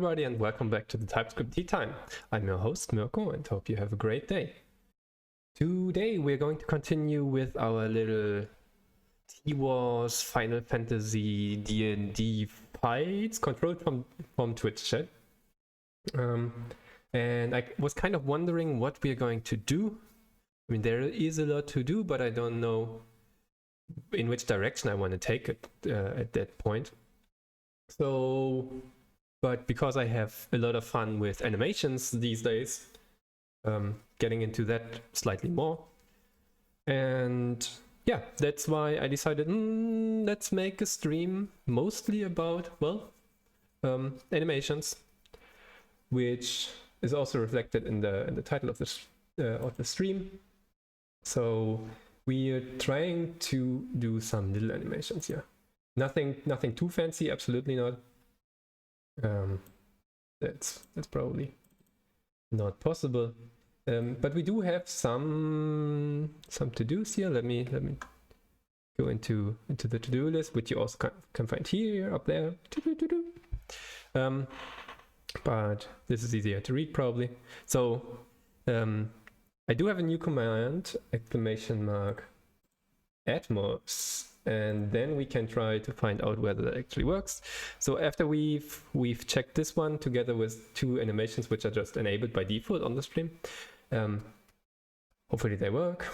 everybody, and welcome back to the TypeScript Tea Time. I'm your host Mirko and hope you have a great day. Today we're going to continue with our little T-Wars Final Fantasy DnD fights controlled from Twitch chat. And I was kind of wondering what we're going to do. I mean, there is a lot to do, but I don't know in which direction I want to take it at that point. So, but because I have a lot of fun with animations these days, getting into that slightly more. And yeah, that's why I decided, let's make a stream mostly about, well, animations, which is also reflected in the title of the stream. So we're trying to do some little animations here. Nothing too fancy, absolutely not. That's probably not possible. But we do have some to-dos here. Let me go into the to-do list, which you also can find here, up there. But this is easier to read probably. So I do have a new command, ! Atmos, and then we can try to find out whether that actually works. So after we've checked this one together with two animations which are just enabled by default on the stream, hopefully they work.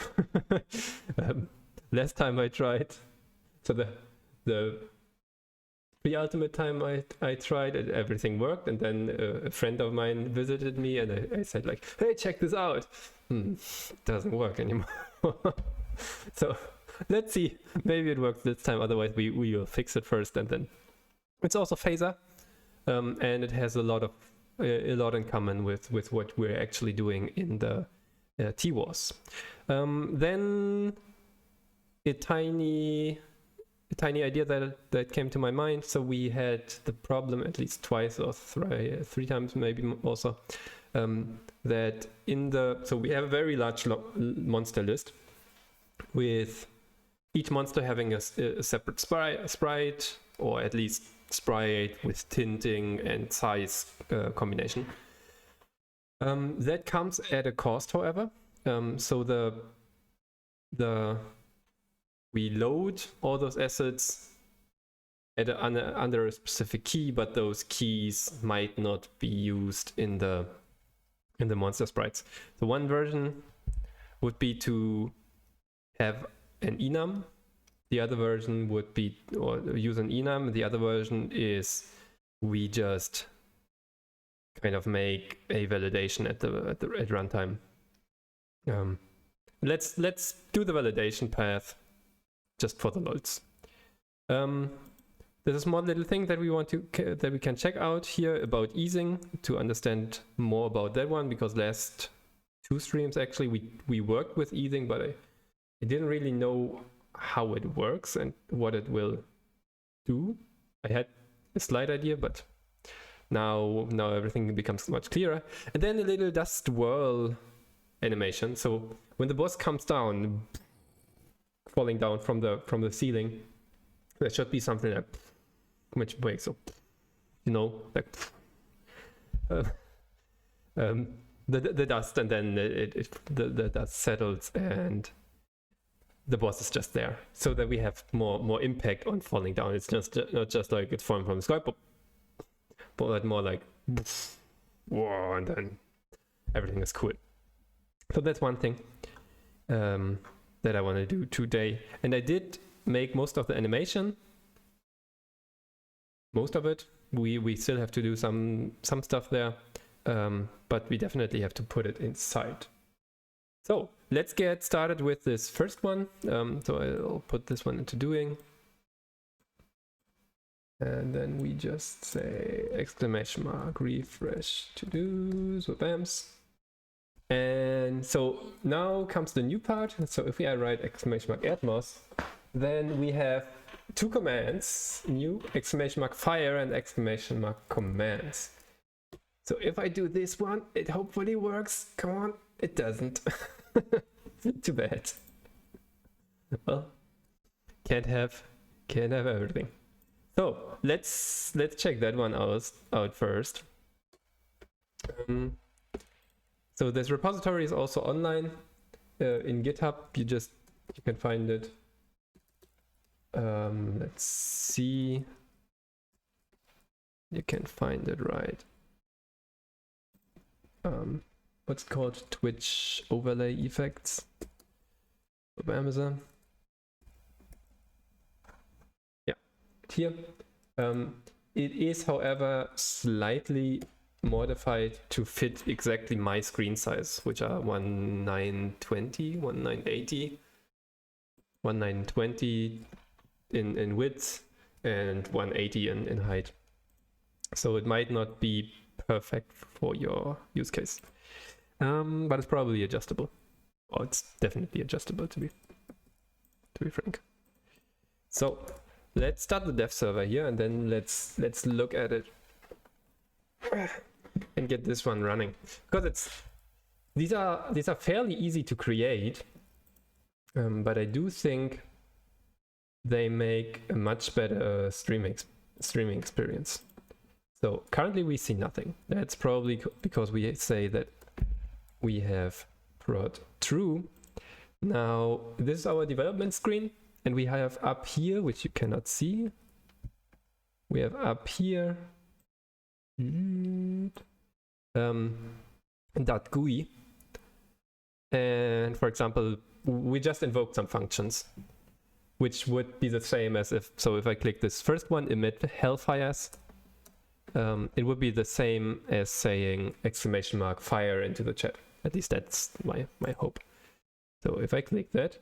Last time I tried, so the pre-ultimate time I tried, everything worked, and then a friend of mine visited me and I said like, hey, check this out. It doesn't work anymore. So let's see, maybe it works this time, otherwise we will fix it first. And then it's also Phaser, and it has a lot in common with what we're actually doing in the T-Wars. Then a tiny idea that came to my mind. So we had the problem at least twice or three times maybe also, that so we have a very large monster list with each monster having a separate sprite, or at least sprite with tinting and size combination. That comes at a cost, however. So we load all those assets under a specific key, but those keys might not be used in the monster sprites. So one version would be to have an enum. The other version would be, or use an enum. The other version is we just kind of make a validation at runtime. Let's do the validation path just for the loads. There's a small little thing that we can check out here about easing to understand more about that one, because last two streams actually we worked with easing, but I didn't really know how it works and what it will do. I had a slight idea, but now everything becomes much clearer. And then a little dust whirl animation. So when the boss comes down, falling down from the ceiling, there should be something like which breaks up, like the dust, and then the dust settles and the boss is just there, so that we have more impact on falling down. It's just not just like it's falling from the sky, but more like whoa, and then everything is cool. So that's one thing that I want to do today. And I did make most of the animation. Most of it. We still have to do some stuff there, but we definitely have to put it inside. So let's get started with this first one. So I'll put this one into doing. And then we just say ! Refresh to-dos, bams. And so now comes the new part. So if I write ! Atmos, then we have two commands, new ! Fire and ! Commands. So if I do this one, it hopefully works. Come on, it doesn't. Too bad. Well, can't have everything. So let's check that one out first. So this repository is also online in GitHub. You can find it. Let's see. You can find it right. What's it called? Twitch overlay effects of Amazon. Yeah, here. It is, however, slightly modified to fit exactly my screen size, which are 1920, 1980, 1920 in width and 180 in height. So it might not be perfect for your use case, but it's probably adjustable. Or it's definitely adjustable, to be frank. So let's start the dev server here, and then let's look at it and get this one running, because these are fairly easy to create, but I do think they make a much better streaming experience. So currently we see nothing. That's probably because we say that we have prod true. Now this is our development screen, and we have up here, which you cannot see, we have up here .gui, and for example we just invoked some functions which would be the same as if I click this first one, emit hellfires, it would be the same as saying !fire into the chat. At least that's my hope. So if I click that,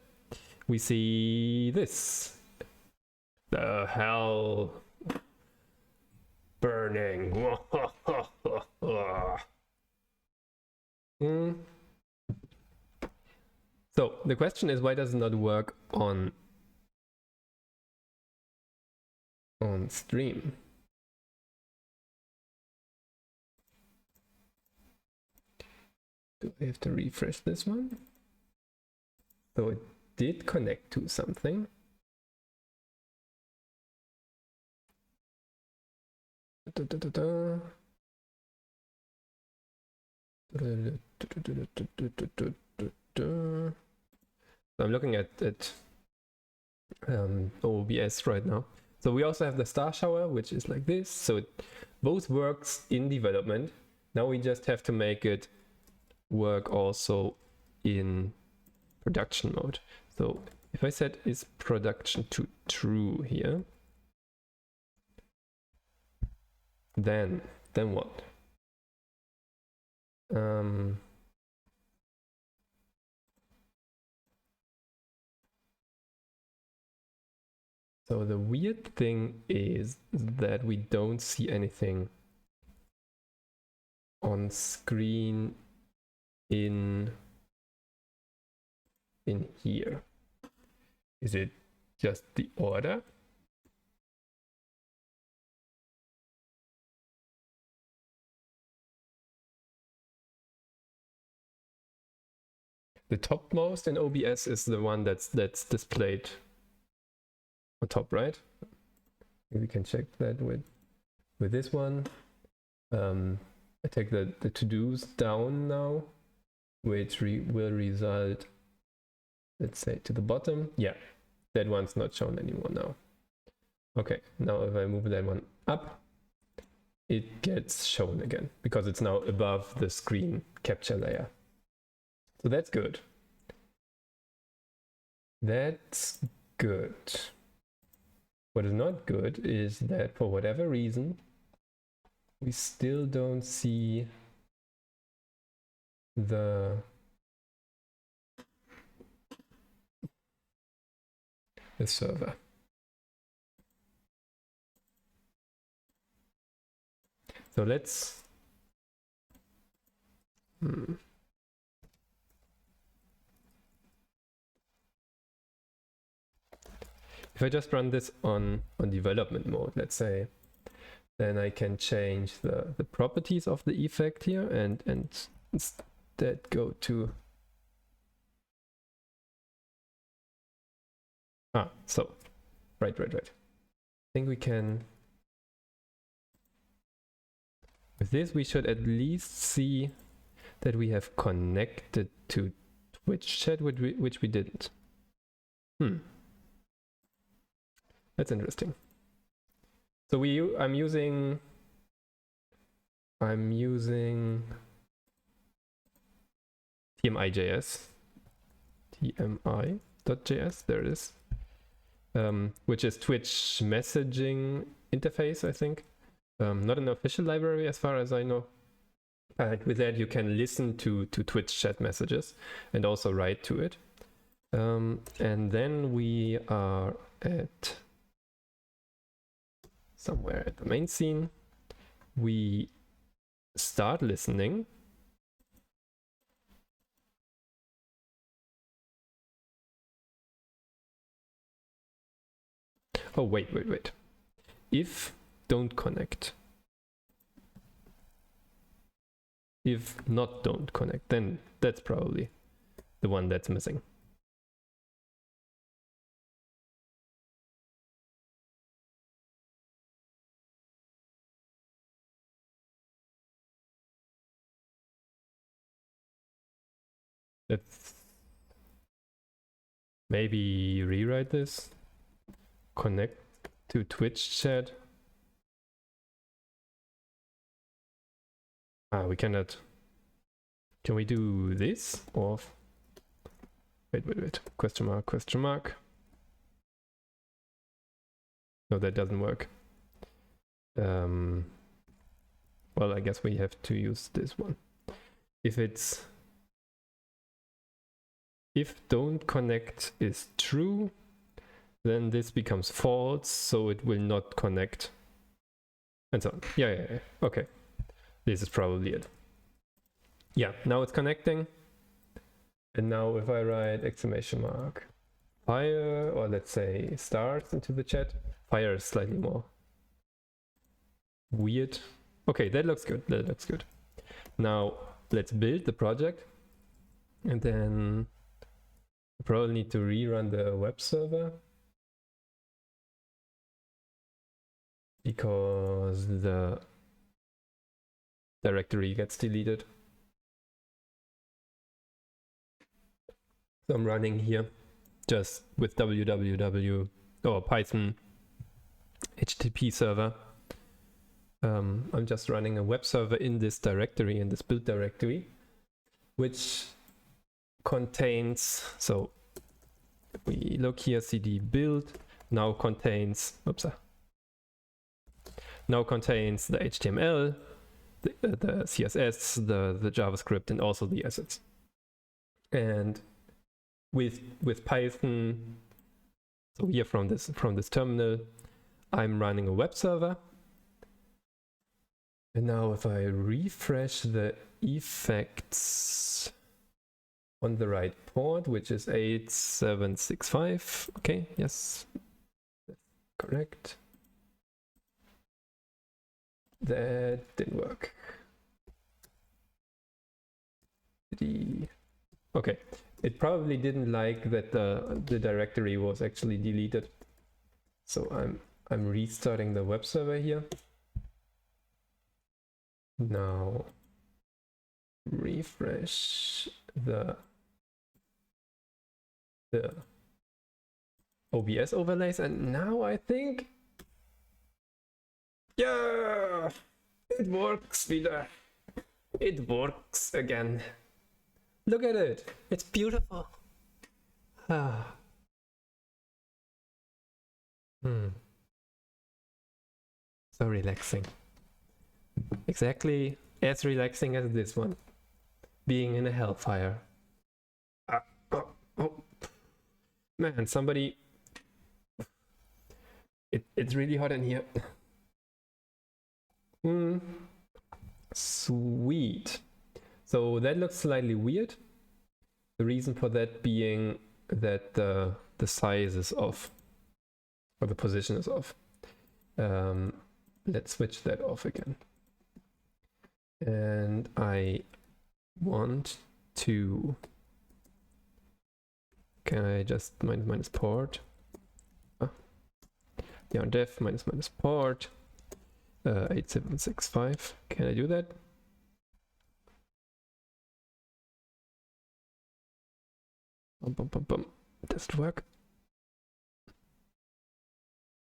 we see this, the hell burning. So the question is, why does it not work on stream? Do I have to refresh this one? So it did connect to something. I'm looking at OBS right now. So we also have the star shower, which is like this. So it both works in development. Now we just have to make it work also in production mode. So if I set is production to true here, then what? So the weird thing is that we don't see anything on screen in here. Is it just the order? The topmost in OBS is the one that's displayed on top, right? We can check that with this one. I take the to-dos down now, which will result, let's say, to the bottom. Yeah, that one's not shown anymore now. Okay, now if I move that one up, it gets shown again because it's now above the screen capture layer. So that's good. That's good. What is not good is that for whatever reason, we still don't see the server. So let's if I just run this on development mode, let's say, then I can change the properties of the effect here and instead go to so right. I think we can With this, we should at least see that we have connected to Twitch chat, which we didn't. That's interesting. So I'm using TMI.js, TMI.js, there it is, which is Twitch messaging interface, I think. Not an official library as far as I know. With that, you can listen to Twitch chat messages and also write to it. And then we are at somewhere at the main scene. We start listening. Oh, wait. If don't connect. If not don't connect, then that's probably the one that's missing. Let's maybe rewrite this. Connect to Twitch chat. We cannot. Can we do this? Or wait. Question mark. No, that doesn't work. Well, I guess we have to use this one. If don't connect is true, then this becomes false, so it will not connect. And so on. Yeah. Okay. This is probably it. Yeah, now it's connecting. And now if I write exclamation mark fire, or let's say stars into the chat, fire is slightly more weird. Okay, that looks good. Now let's build the project. And then I probably need to rerun the web server, because the directory gets deleted. So I'm running here just with www or Python HTTP server. I'm just running a web server in this directory, in this build directory, which contains, so if we look here, cd build now contains the HTML, the CSS, the JavaScript, and also the assets. And with Python, so here from this terminal, I'm running a web server. And now if I refresh the effects on the right port, which is 8765, okay, yes, that's correct. That didn't work. Okay, it probably didn't like that the directory was actually deleted. So I'm restarting the web server here. Now refresh the OBS overlays, and now I think, yeah, it works wieder. It works again. Look at it. It's beautiful. So relaxing. Exactly as relaxing as this one. Being in a hellfire. Oh. Man, somebody... It's really hot in here. Sweet. So that looks slightly weird. The reason for that being that the size is off, or the position is off. Let's switch that off again. And I want to, can I just minus port? Yeah, def minus port. 8765. Can I do that? Does it work?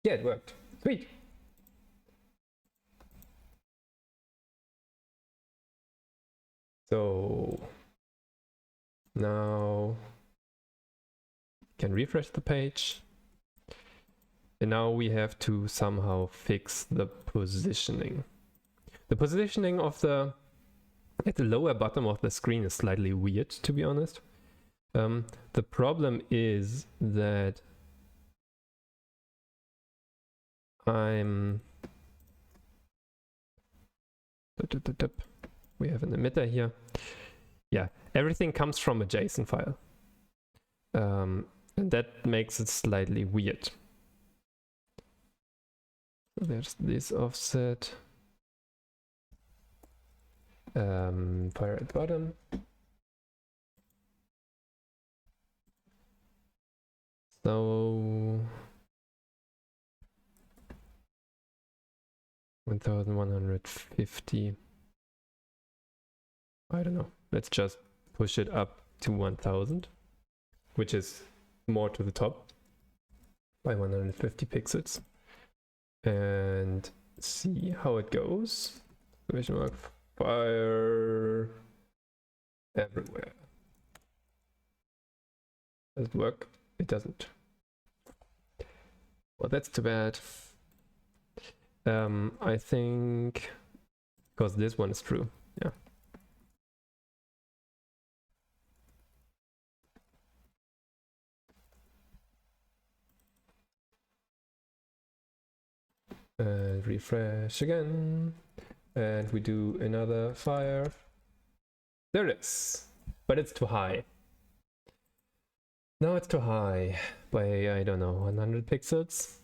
Yeah, it worked. Sweet. So now can refresh the page. And now we have to somehow fix the positioning. The positioning of at the lower bottom of the screen is slightly weird, to be honest. The problem is that we have an emitter here. Yeah, everything comes from a JSON file. And that makes it slightly weird. There's this offset. Fire at bottom. So 1150. I don't know. Let's just push it up to 1000, which is more to the top by 150 pixels, and see how it goes. Exclamation mark, fire everywhere. Does it work? It doesn't. Well, that's too bad. I think because this one is true. Yeah. And refresh again. And we do another fire. There it is. But it's too high. No, it's too high by, I don't know, 100 pixels.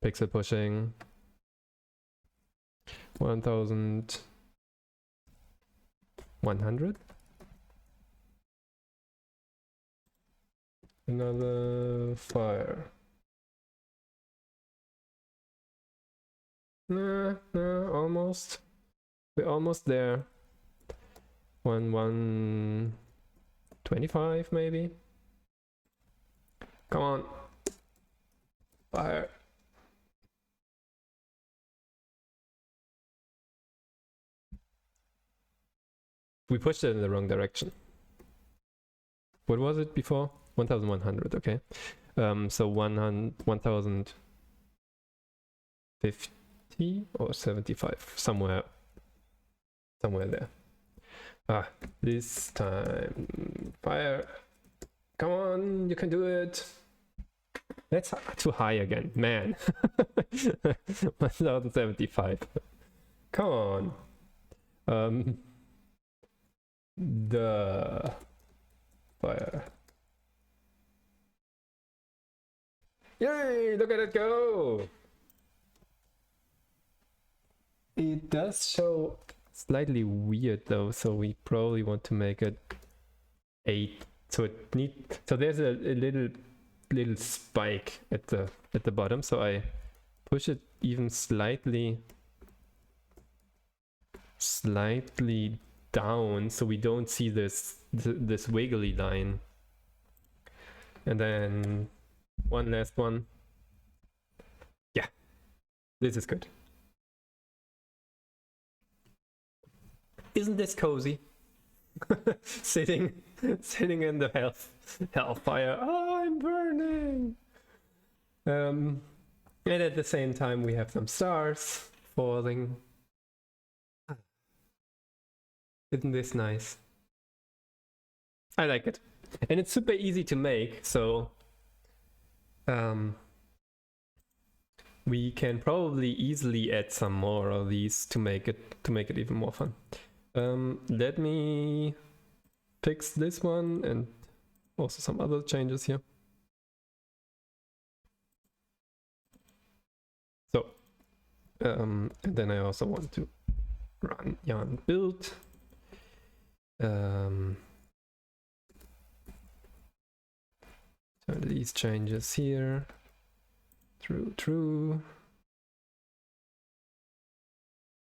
Pixel pushing. 1100. Another fire. Nah, almost. We're almost there. 125 maybe. Come on. Fire. We pushed it in the wrong direction. What was it before? 1100, okay. So 1050 or 75, somewhere there. This time, fire. Come on, you can do it. That's too high again, man. 1075. Come on. The fire. Yay, look at it go. It does show slightly weird though, so we probably want to make it 8. So there's a little spike at the bottom, so I push it even slightly down so we don't see this wiggly line. And then one last one. Yeah, this is good. Isn't this cozy? sitting in the hellfire. Oh, I'm burning. And at the same time we have some stars falling. Isn't this nice? I like it. And it's super easy to make, so we can probably easily add some more of these to make it even more fun. Let me fix this one and also some other changes here. So, and then I also want to run yarn build. Turn these changes here. True.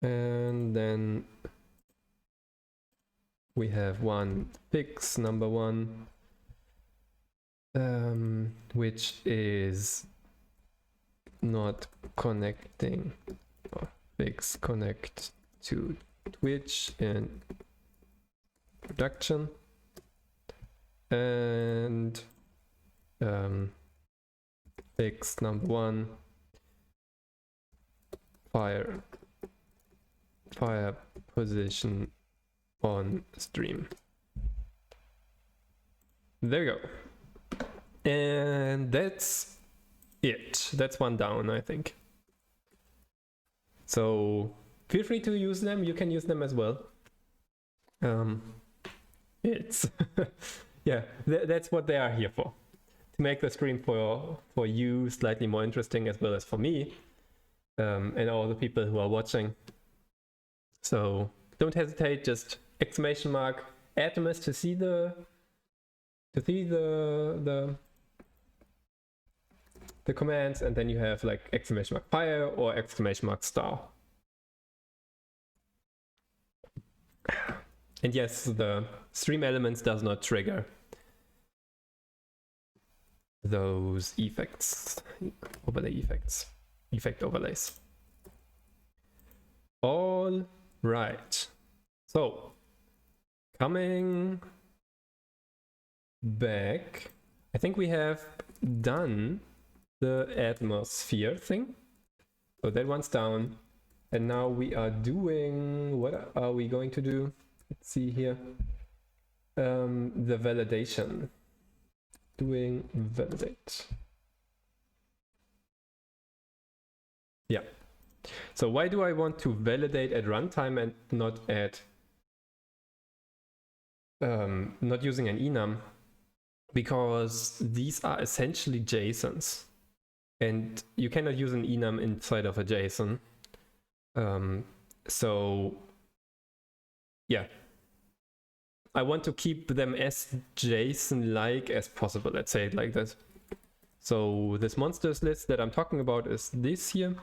And then we have one fix number one, which is not connecting, or fix connect to Twitch and production. And fix number one, fire position on stream. There we go. And that's it. That's one down, I think. So feel free to use them. You can use them as well. It's yeah, that's what they are here for. To make the stream for you slightly more interesting, as well as for me, and all the people who are watching. So don't hesitate, just exclamation mark Atomus to see the commands, and then you have like exclamation mark fire or exclamation mark star. And yes, the stream elements does not trigger those effects, overlay effects, effect overlays. All right. So coming back, I think we have done the atmosphere thing. So that one's down. And now we are doing, what are we going to do? Let's see here. The validation. Doing validate. Yeah. So why do I want to validate at runtime and not at not using an enum? Because these are essentially JSONs, and you cannot use an enum inside of a JSON. So yeah, I want to keep them as JSON-like as possible, let's say it like that. So this monsters list that I'm talking about is this here.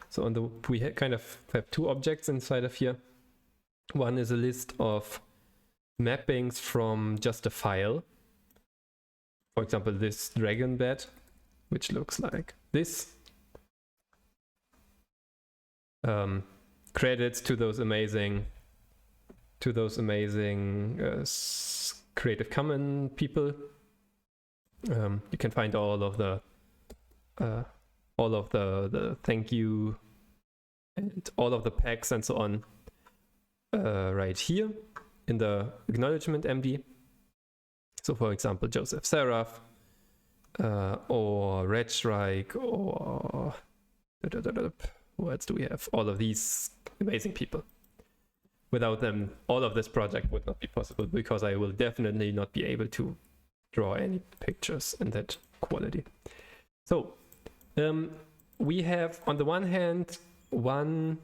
So on the we kind of have two objects inside of here. One is a list of mappings from just a file. For example, this dragon bed, which looks like this. Credits to those amazing Creative Commons people. You can find all of the thank you and all of the packs and so on right here in the acknowledgement MD. So for example, Joseph Seraph or Red Shrike or who else do we have? All of these amazing people. Without them, all of this project would not be possible, because I will definitely not be able to draw any pictures in that quality. So we have on the one hand one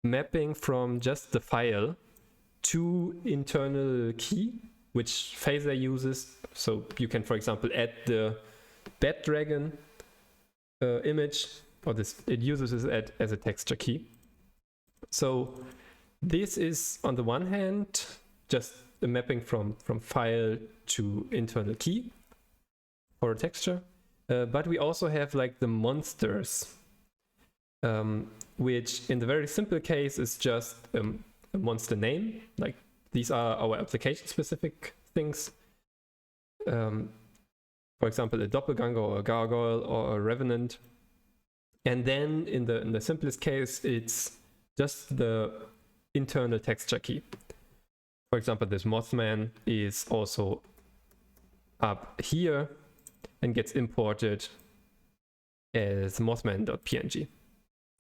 mapping from just the file to internal key, which Phaser uses. So you can, for example, add the bed dragon image, or this, it uses it as a texture key. So this is on the one hand just a mapping from file to internal key for a texture, but we also have like the monsters, which in the very simple case is just a monster name. Like these are our application specific things. For example, a doppelganger or a gargoyle or a revenant. And then in the simplest case, it's just the internal texture key. For example, this Mothman is also up here and gets imported as mothman.png.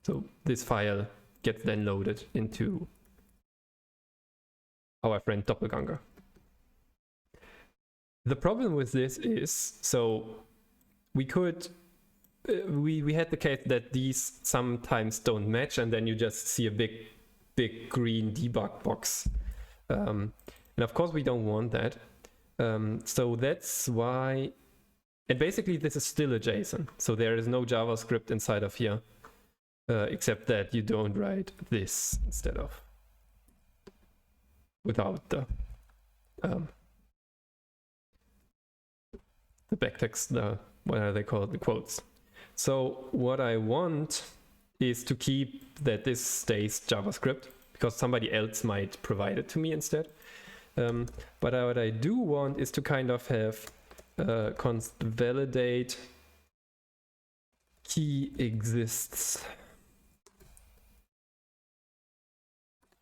So this file gets then loaded into our friend Doppelganger. The problem with this is, so we could, we had the case that these sometimes don't match, and then you just see a big green debug box. And of course we don't want that. So that's why, and basically this is still a JSON. So there is no JavaScript inside of here. except that you don't write this instead of without the backtext, what are they called, the quotes. So what I want is to keep that this stays JavaScript, because somebody else might provide it to me instead. But what I do want is to kind of have const validate key exists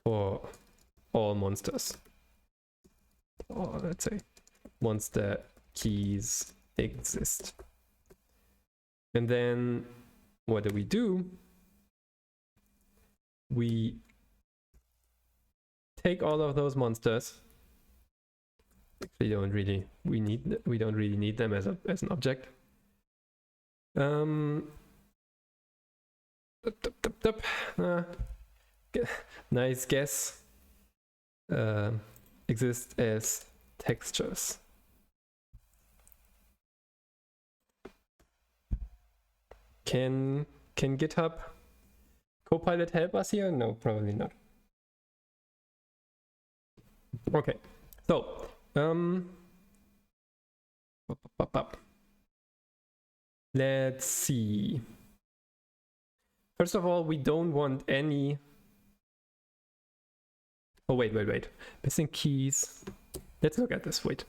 for all monsters. Or let's say monster keys exist. And then what do? We take all of those monsters. We don't really need them as an object. Nice guess. Exist as textures. Can GitHub Copilot help us here? No, probably not. Okay, so let's see. First of all, we don't want any. Oh wait. Missing keys. Let's look at this. Wait.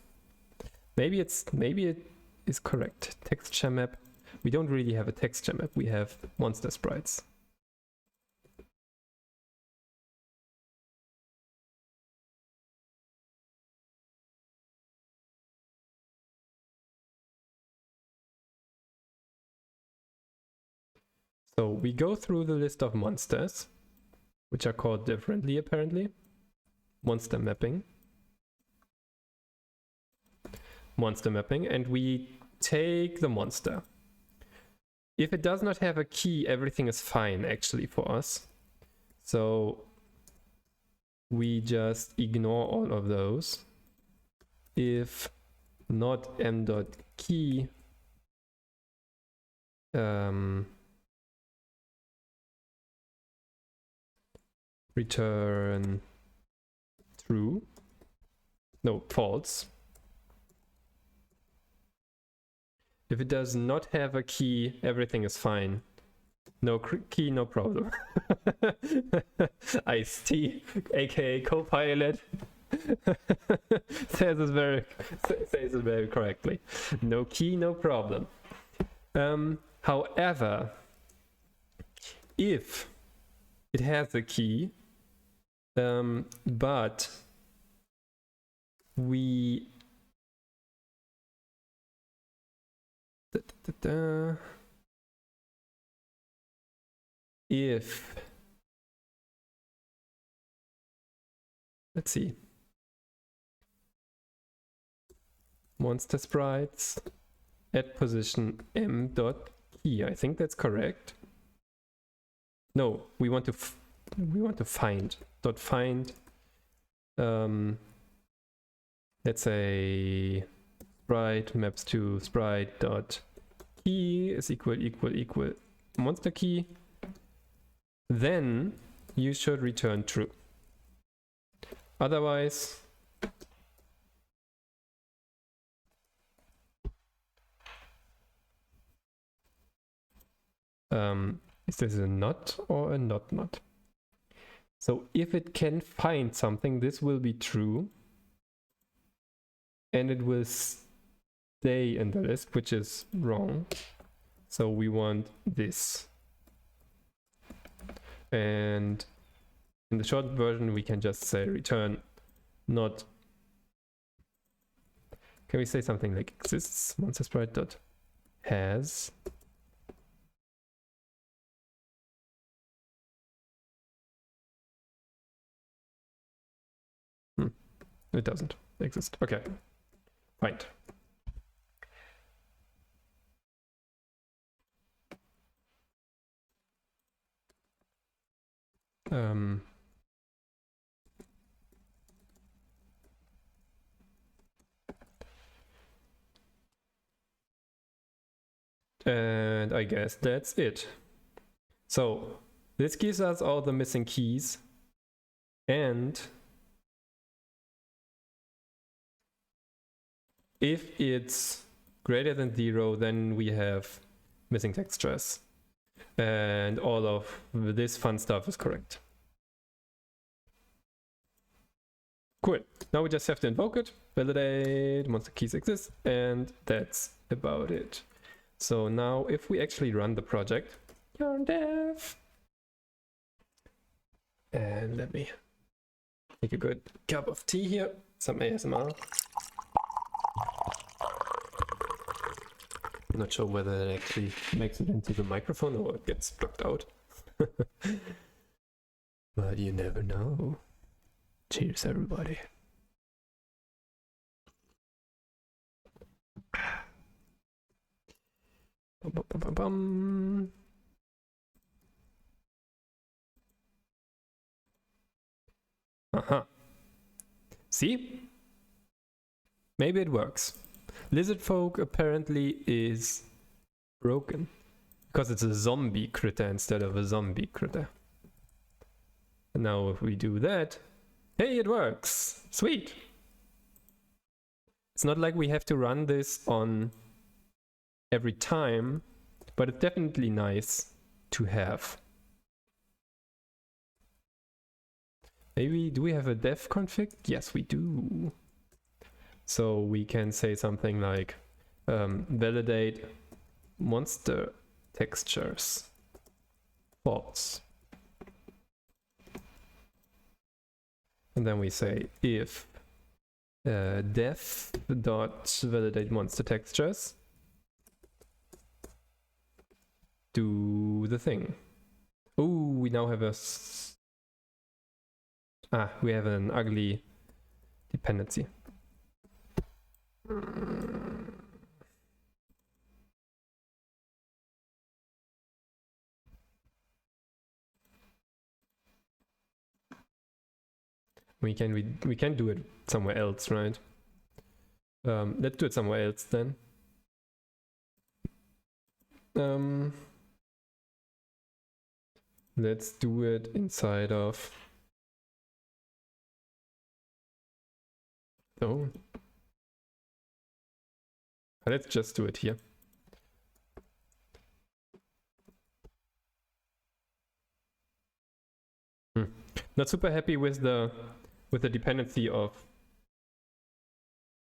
Maybe it is correct. Texture map. We don't really have a texture map. We have monster sprites. So we go through the list of monsters, which are called differently apparently. Monster mapping, and we take the monster. If it does not have a key, everything is fine actually for us. So we just ignore all of those. If not m.key, return true. No, false. If it does not have a key, everything is fine. No key, no problem. Ice-T, aka Copilot, says it very correctly. No key, no problem. However, if it has a key, but we if let's see, monster sprites at position m.key. I think that's correct. No, we want to find let's say sprite maps to sprite dot key is equal monster key. Then you should return true. Otherwise is this a not or a not? So if it can find something, this will be true, and it will stay in the list, which is wrong. So we want this. And in the short version, we can just say return not. Can we say something like exists monster sprite dot has? It doesn't exist. Okay, fine. And I guess that's it. So This gives us all the missing keys, and if it's greater than 0, then we have missing textures. And all of this fun stuff is correct. Cool. Now we just have to invoke it, validate monster keys exist, and that's about it. So now if we actually run the project, yarn dev, and let me make a good cup of tea here, some ASMR. I'm not sure whether it actually makes it into the microphone or it gets blocked out. But you never know. Cheers, everybody. Bum, bum, bum, bum, bum. See? Maybe it works. Lizard folk apparently is broken because it's a zombie critter instead of a zombie critter. And now if we do that, hey, it works! Sweet! It's not like we have to run this on every time, but it's definitely nice to have. Maybe, do we have a dev config? Yes, we do. So we can say something like validate monster textures false. And then we say if def.validate monster textures do the thing. Oh, we now have we have an ugly dependency. We can do it somewhere else, right? Let's do it somewhere else then. Let's do it inside of. Oh. Let's just do it here. Not super happy with the dependency of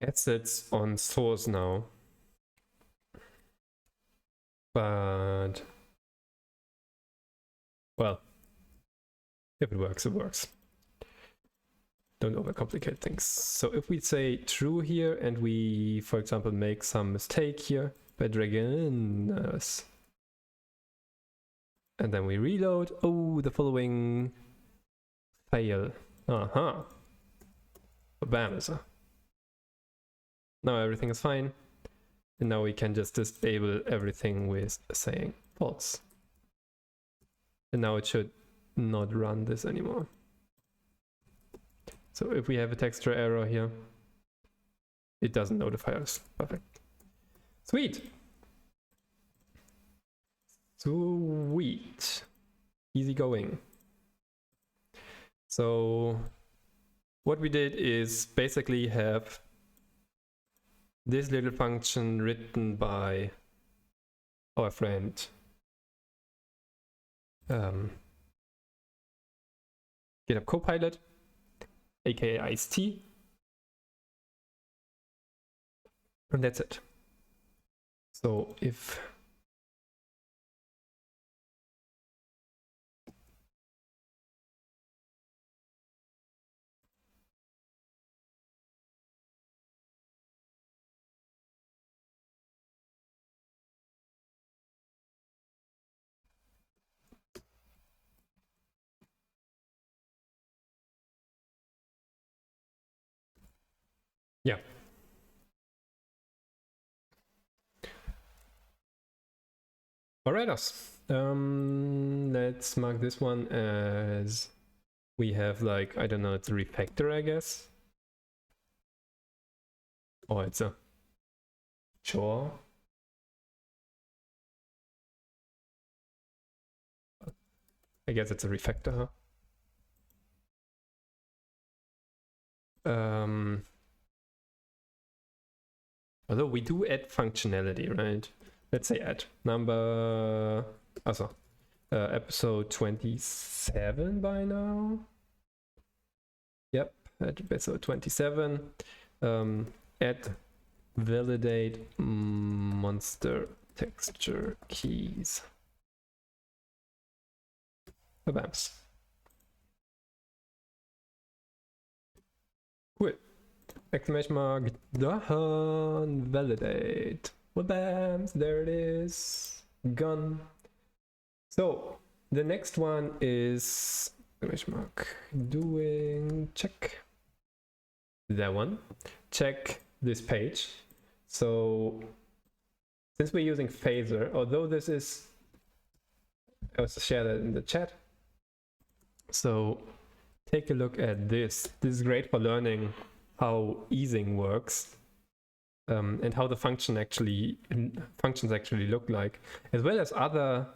assets on source now. But well, if it works, it works. Don't overcomplicate things. So if we say true here and we, for example, make some mistake here by dragging us, and then we reload, oh, the following fail. Bam. Now everything is fine. And now we can just disable everything with saying false. And now it should not run this anymore. So if we have a texture error here, it doesn't notify us. Perfect. Sweet. Sweet. Easy going. So what we did is basically have this little function written by our friend GitHub Copilot, aka Ice-T, and that's it. So if yeah. Alright, let's mark this one as we have, like, I don't know, it's a refactor, I guess. Or it's a chore. I guess it's a refactor, huh? Although we do add functionality, right? Let's say add number, also episode 27 by now. Yep, episode 27. Add validate monster texture keys. Bams. Cool. Exclamation mark done. Validate. Bams. There it is. Gone. So the next one is exclamation mark doing check. That one. Check this page. So since we're using Phaser, although this is, I also share that in the chat. So take a look at this. This is great for learning how easing works and how the functions actually look like, as well as other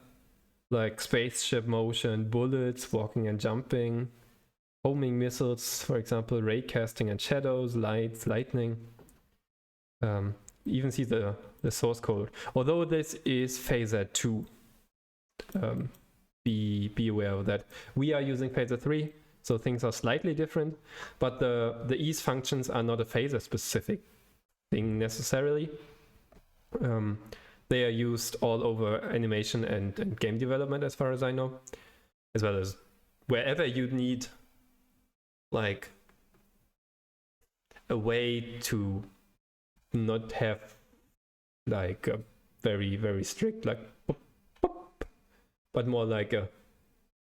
like spaceship motion, bullets, walking and jumping, homing missiles, for example, ray casting and shadows, lights, lightning. Even see the source code. Although this is Phaser3, be aware of that. We are using Phaser3, so things are slightly different, but the ease functions are not a Phaser specific thing necessarily. They are used all over animation and game development, as far as I know, as well as wherever you need like a way to not have like a very, very strict like boop, boop, but more like a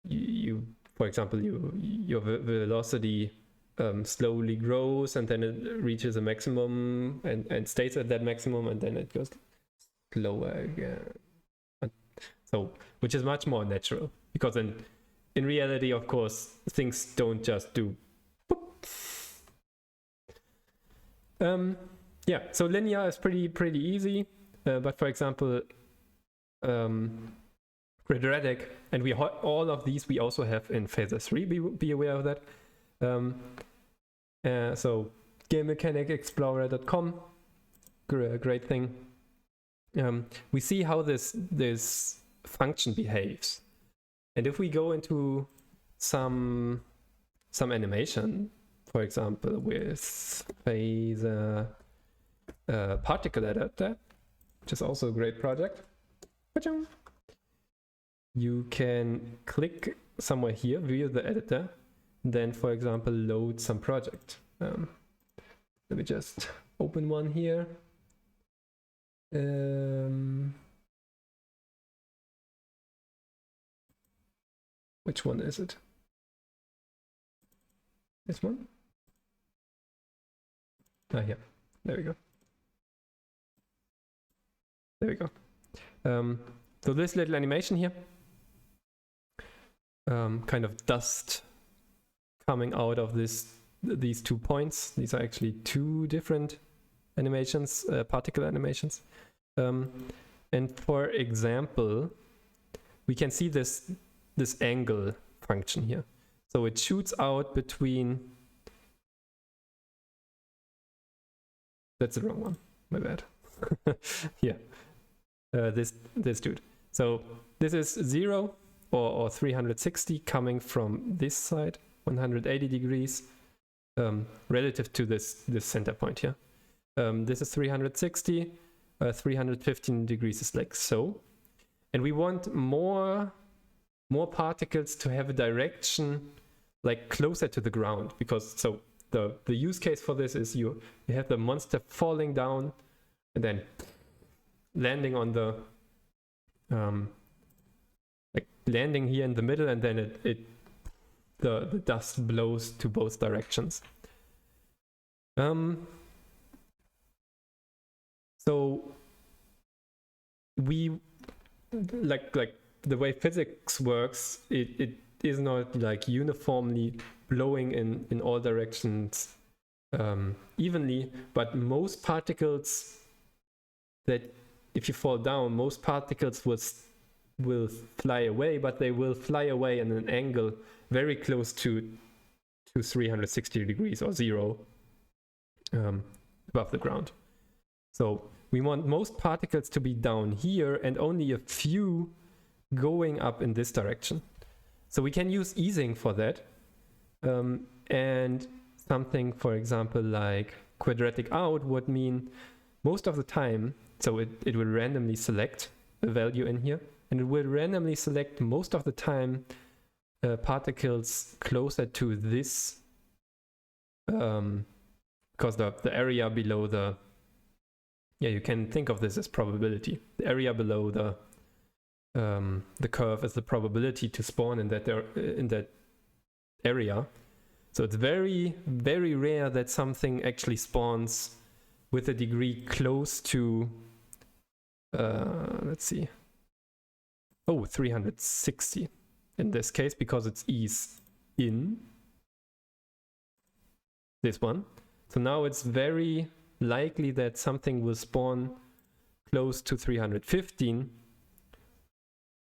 you for example your velocity slowly grows and then it reaches a maximum and stays at that maximum and then it goes slower again. So which is much more natural, because in reality, of course, things don't just do boop. Yeah, so linear is pretty easy, but for example, quadratic, and we all of these we also have in Phaser3. Be aware of that. So GameMechanicExplorer.com, great thing. We see how this function behaves, and if we go into some animation, for example, with Phaser particle editor, which is also a great project, you can click somewhere here, view the editor, then for example load some project. Let me just open one here. Which one is it? This one? Ah, yeah, there we go. There we go. So this little animation here, kind of dust coming out of these 2 points. These are actually 2 different animations, particle animations. And for example, we can see this angle function here. So it shoots out between. That's the wrong one. My bad. Yeah. This dude. So this is 0 or 360 coming from this side, 180 degrees relative to this center point here. This is 360, 315 degrees is like so. And we want more particles to have a direction like closer to the ground, because so the use case for this is you have the monster falling down and then landing on the like landing here in the middle, and then the dust blows to both directions. So we like the way physics works, it is not like uniformly blowing in all directions evenly, but most particles that if you fall down, most particles will will fly away, but they will fly away in an angle very close to 360 degrees or 0 above the ground. So we want most particles to be down here and only a few going up in this direction. So we can use easing for that. And something, for example, like quadratic out would mean most of the time, so it will randomly select a value in here, and it will randomly select most of the time particles closer to this, because the area below the, you can think of this as probability. The area below the curve is the probability to spawn in that area. So it's very, very rare that something actually spawns with a degree close to, let's see, 360 in this case, because it's ease in this one. So now it's very likely that something will spawn close to 315,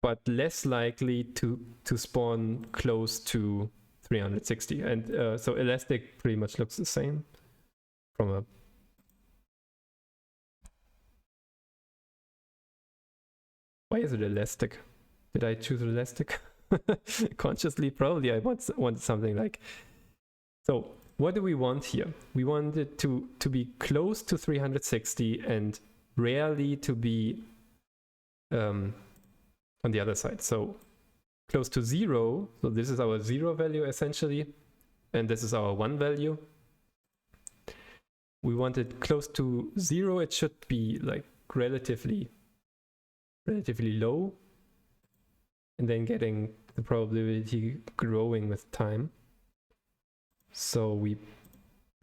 but less likely to spawn close to 360. And so elastic pretty much looks the same from a why is it elastic? Did I choose elastic consciously? Probably I want something like, so what do we want here? We want it to be close to 360 and rarely to be on the other side. So close to 0, so this is our 0 value essentially, and this is our 1 value. We want it close to 0, it should be like relatively low, and then getting the probability growing with time. So we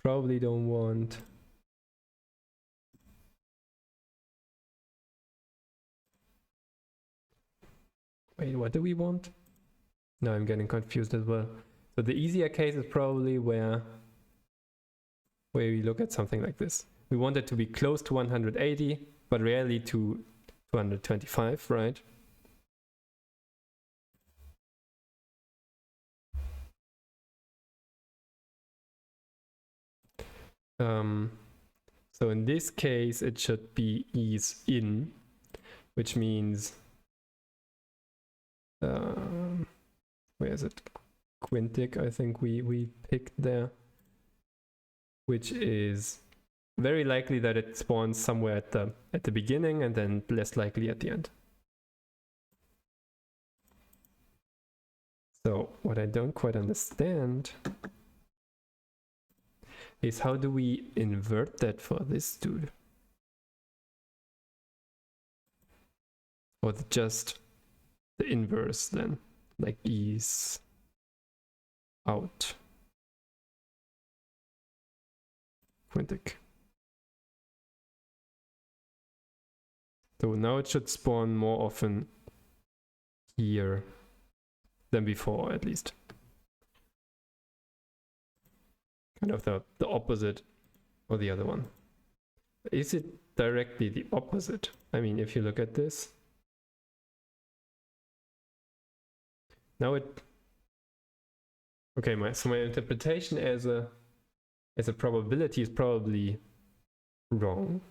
probably don't want wait, what do we want? No, I'm getting confused as well. So the easier case is probably where we look at something like this. We want it to be close to 180, but rarely to 225, right? So in this case, it should be ease in, which means where is it? Quintic, I think we picked there, which is very likely that it spawns somewhere at the beginning and then less likely at the end. So what I don't quite understand is how do we invert that for this dude? Or just the inverse then, like ease out. Quintic. So now it should spawn more often here than before, at least. Kind of the opposite or the other one. Is it directly the opposite? I mean, if you look at this. Now it, okay, so my interpretation as a probability is probably wrong.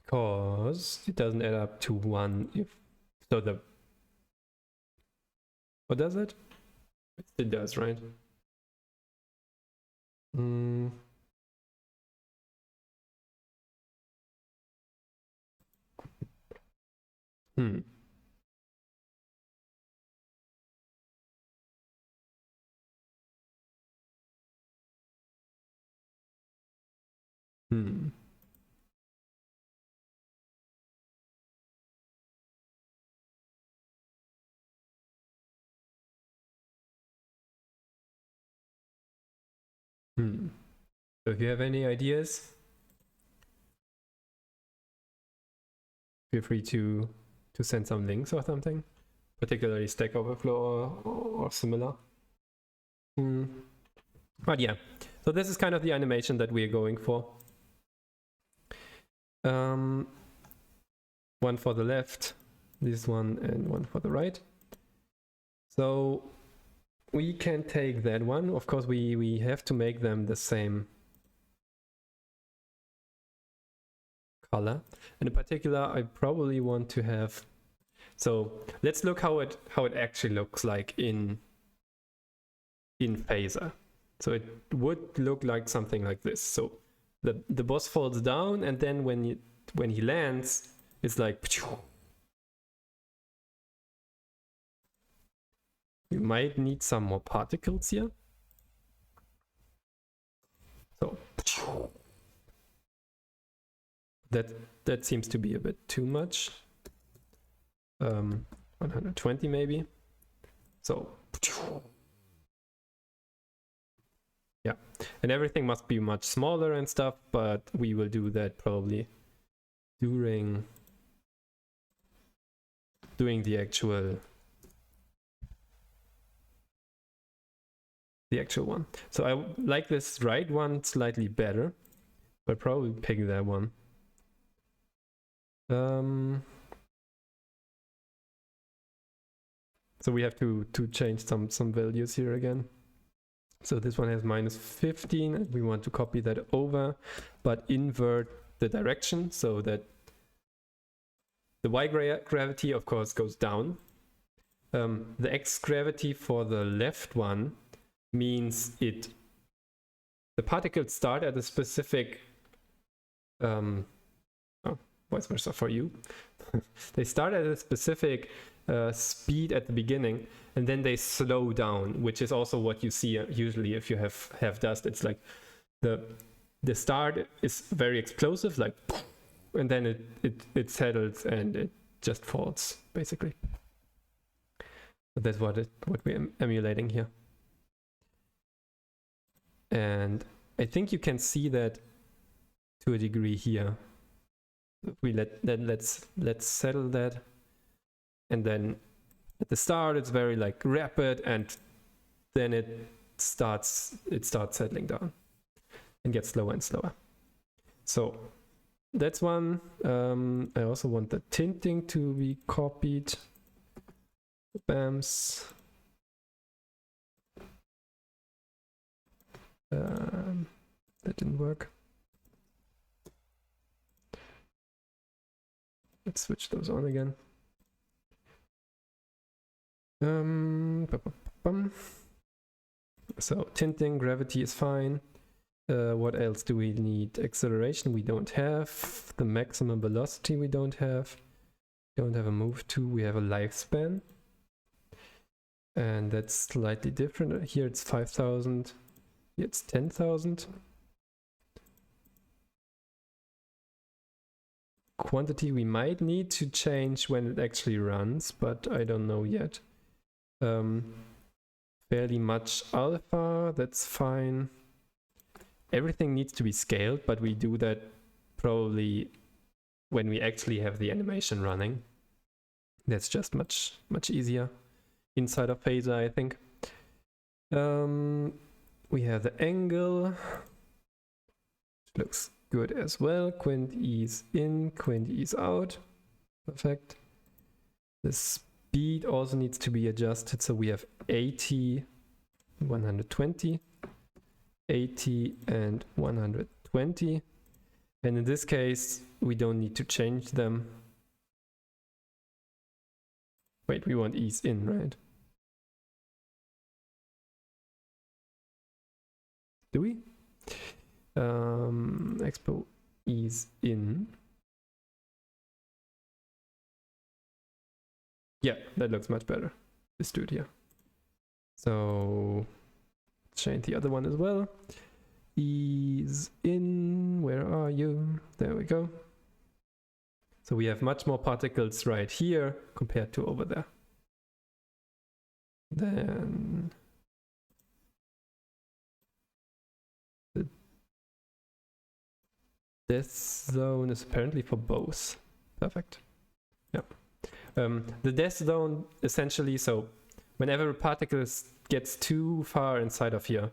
Because it doesn't add up to 1 if, so what does it? It does, right? So if you have any ideas, feel free to send some links or something, particularly Stack Overflow or similar. But yeah, so this is kind of the animation that we're going for. one for the left, this one, and one for the right. So we can take that one. Of course, we have to make them the same color. And in particular, I probably want to have, so let's look how it actually looks like in Phaser. So it would look like something like this. So the boss falls down, and then when he lands, it's like you might need some more particles here. So that seems to be a bit too much. 120 maybe. So yeah, and everything must be much smaller and stuff, but we will do that probably during doing the actual one. So I like this right one slightly better, but probably pick that one. So we have to change some values here again. So this one has -15, and we want to copy that over, but invert the direction so that the Y gravity, of course, goes down. The X gravity for the left one means the particles start at a specific vice versa for you. They start at a specific speed at the beginning, and then they slow down, which is also what you see usually if you have dust. It's like the start is very explosive, like, and then it settles and it just falls basically. But that's what we're emulating here. And I think you can see that to a degree here. Let's settle that, and then at the start it's very like rapid, and then it starts settling down and gets slower and slower. So that's one. I also want the tinting to be copied. Bams. That didn't work. Let's switch those on again. So tinting, gravity is fine. What else do we need? Acceleration we don't have. The maximum velocity we don't have. Don't have a move to. We have a lifespan. And that's slightly different. Here it's 5,000. Here it's 10,000. Quantity we might need to change when it actually runs, but I don't know yet. Fairly much alpha, that's fine. Everything needs to be scaled, but we do that probably when we actually have the animation running. That's just much easier inside of Phaser, I think. We have the angle, which looks good as well. Quint ease in, quint ease out. Perfect. The speed also needs to be adjusted, so we have 80, 120, 80 and 120. And in this case, we don't need to change them. Wait, we want ease in, right? Do we? Expo ease in. Yeah, that looks much better. Let's do it here. So change the other one as well. Ease in, where are you? There we go. So we have much more particles right here compared to over there. Then the death zone is apparently for both. Perfect. Yeah. The death zone essentially, so whenever a particle gets too far inside of here,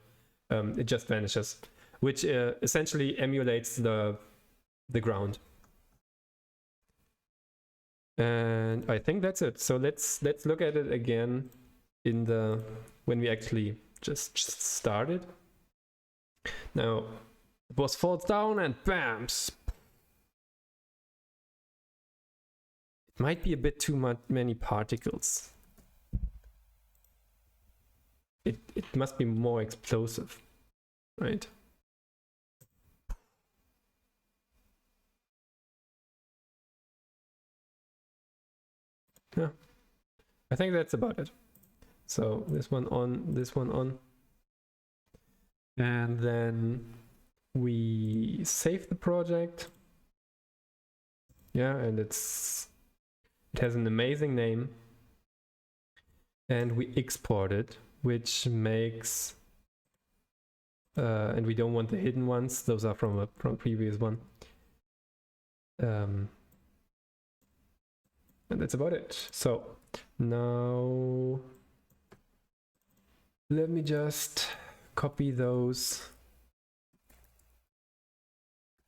it just vanishes, which essentially emulates the ground. And I think that's it. So let's look at it again in the when we actually just started. Now the boss falls down and bam. It might be a bit too many particles. It must be more explosive, right? Yeah, I think that's about it. So this one on, this one on. And then we save the project. Yeah, and it has an amazing name. And we export it, which makes, and we don't want the hidden ones. Those are from a previous one. And that's about it. So now let me just copy those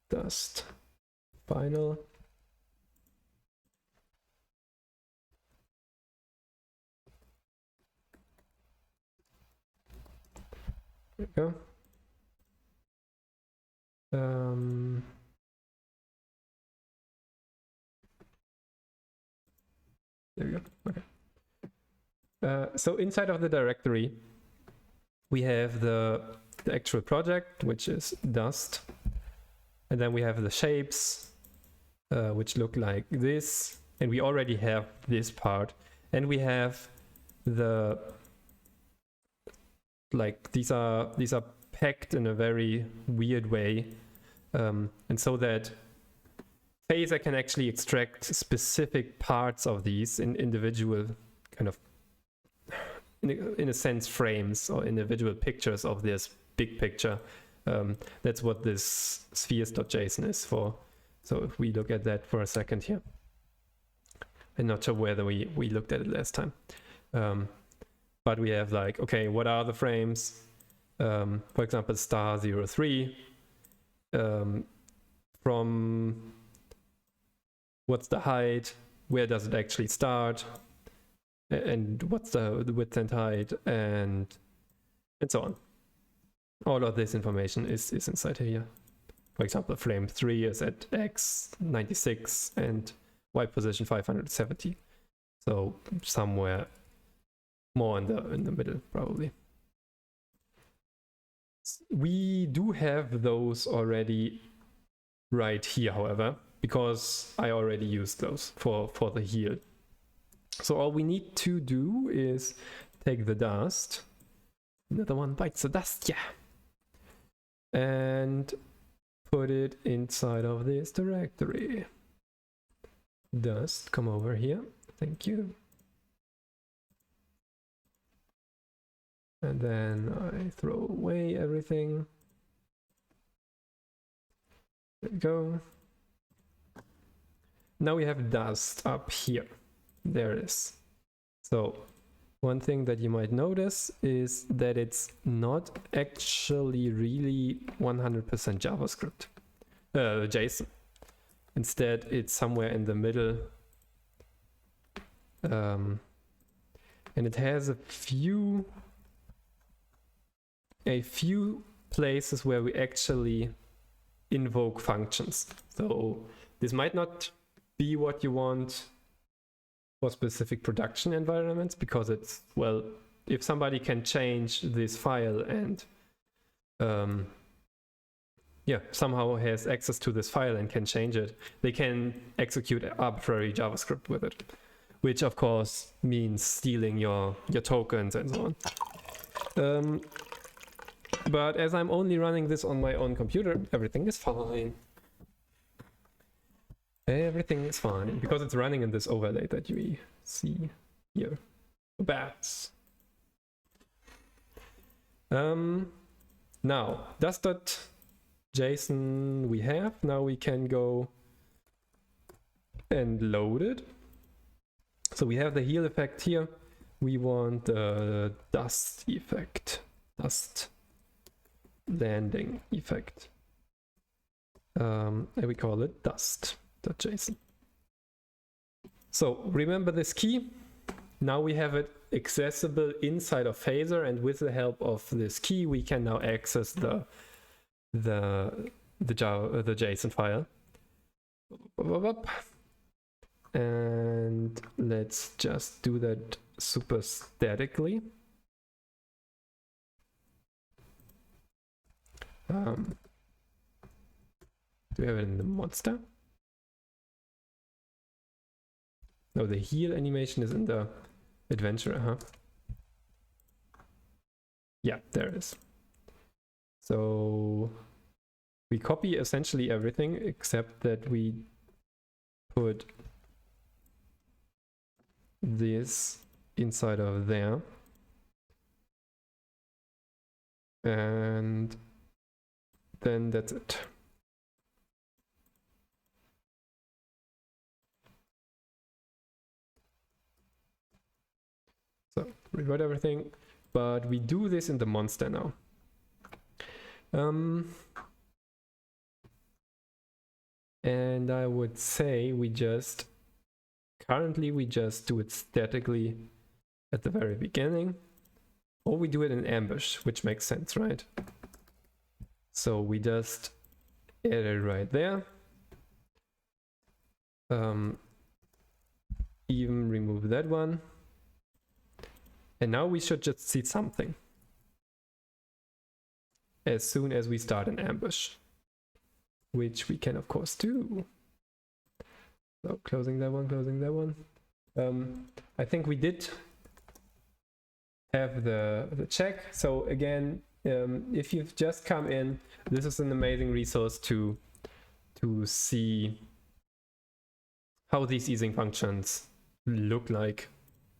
dust final. There we go. There we go. Okay. So inside of the directory, we have the actual project, which is dust, and then we have the shapes, which look like this, and we already have this part, and we have the these are packed in a very weird way, and so that Phaser can actually extract specific parts of these in individual kind of, in a sense, frames or individual pictures of this big picture. That's what this spheres.json is for. So if we look at that for a second here, I'm not sure whether we looked at it last time. But we have like, okay, what are the frames? For example, star 03, from what's the height, where does it actually start, and what's the width and height, and so on. All of this information is inside here. For example, frame 3 is at X 96 and Y position 570. So somewhere more in the middle, probably. We do have those already right here, however, because I already used those for the heal. So all we need to do is take the dust. Another one bites the dust, yeah. And put it inside of this directory. Dust, come over here. Thank you. And then I throw away everything. There we go. Now we have dust up here. There it is. So one thing that you might notice is that it's not actually really 100% JavaScript, JSON. Instead, it's somewhere in the middle. And it has a few places where we actually invoke functions. So this might not be what you want for specific production environments, because it's, well, if somebody can change this file and somehow has access to this file and can change it, they can execute arbitrary JavaScript with it, which of course means stealing your tokens and so on. But as I'm only running this on my own computer, everything is fine. Everything is fine, because it's running in this overlay that you see here. Bats. Now, dust.json we have. Now we can go and load it. So we have the heal effect here. We want the dust effect. Dust landing effect. And we call it dust.json. So remember this key. Now we have it accessible inside of Phaser, and with the help of this key, we can now access the JSON file. And let's just do that super statically. Do we have it in the monster? No, the heal animation is in the adventure, huh? Yeah, there it is. So we copy essentially everything except that we put this inside of there. And then that's it. So revert everything, but we do this in the monster now. And I would say currently we just do it statically at the very beginning, or we do it in ambush, which makes sense, right? So we just add it right there. Even remove that one. And now we should just see something as soon as we start an ambush, which we can of course do. So closing that one, closing that one. I think we did have the check. So again, if you've just come in, this is an amazing resource to see how these easing functions look like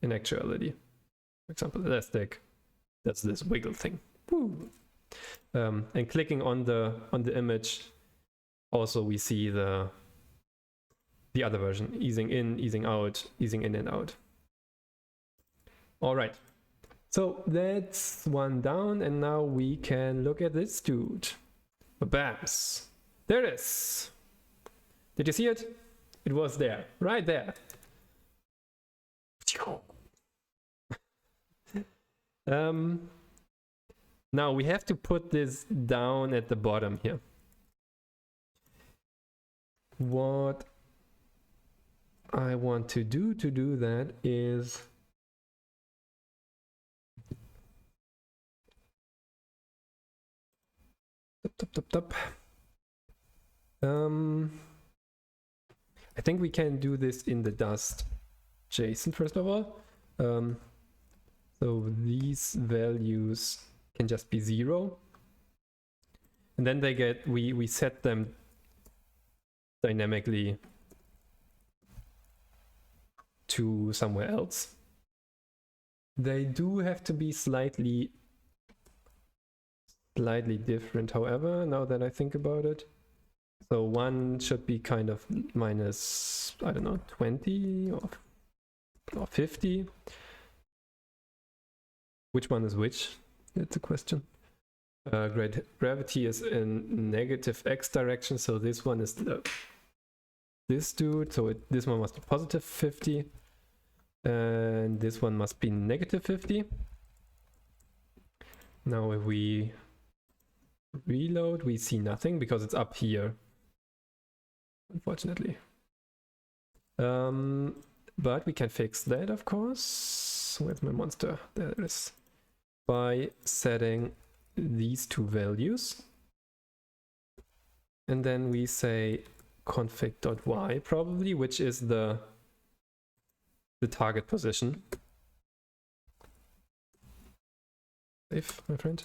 in actuality. For example, elastic, that's this wiggle thing. Woo. And clicking on the image, also we see the other version, easing in, easing out, easing in and out. All right, so that's one down, and now we can look at this dude. Babams. There it is. Did you see it? It was there, right there. Now we have to put this down at the bottom here. What I want to do that is I think we can do this in the dust JSON first of all. So these values can just be 0, and then they get, we set them dynamically to somewhere else. They do have to be slightly different, however, now that I think about it. So one should be kind of minus, I don't know, 20 or 50. Which one is which? That's a question. Gravity is in negative x direction, so this one is this dude, so this one must be positive 50, and this one must be negative 50. Now if we reload, we see nothing because it's up here, unfortunately. But we can fix that, of course. Where's my monster? There it is. By setting these two values. And then we say config.y probably, which is the target position. Safe, my friend.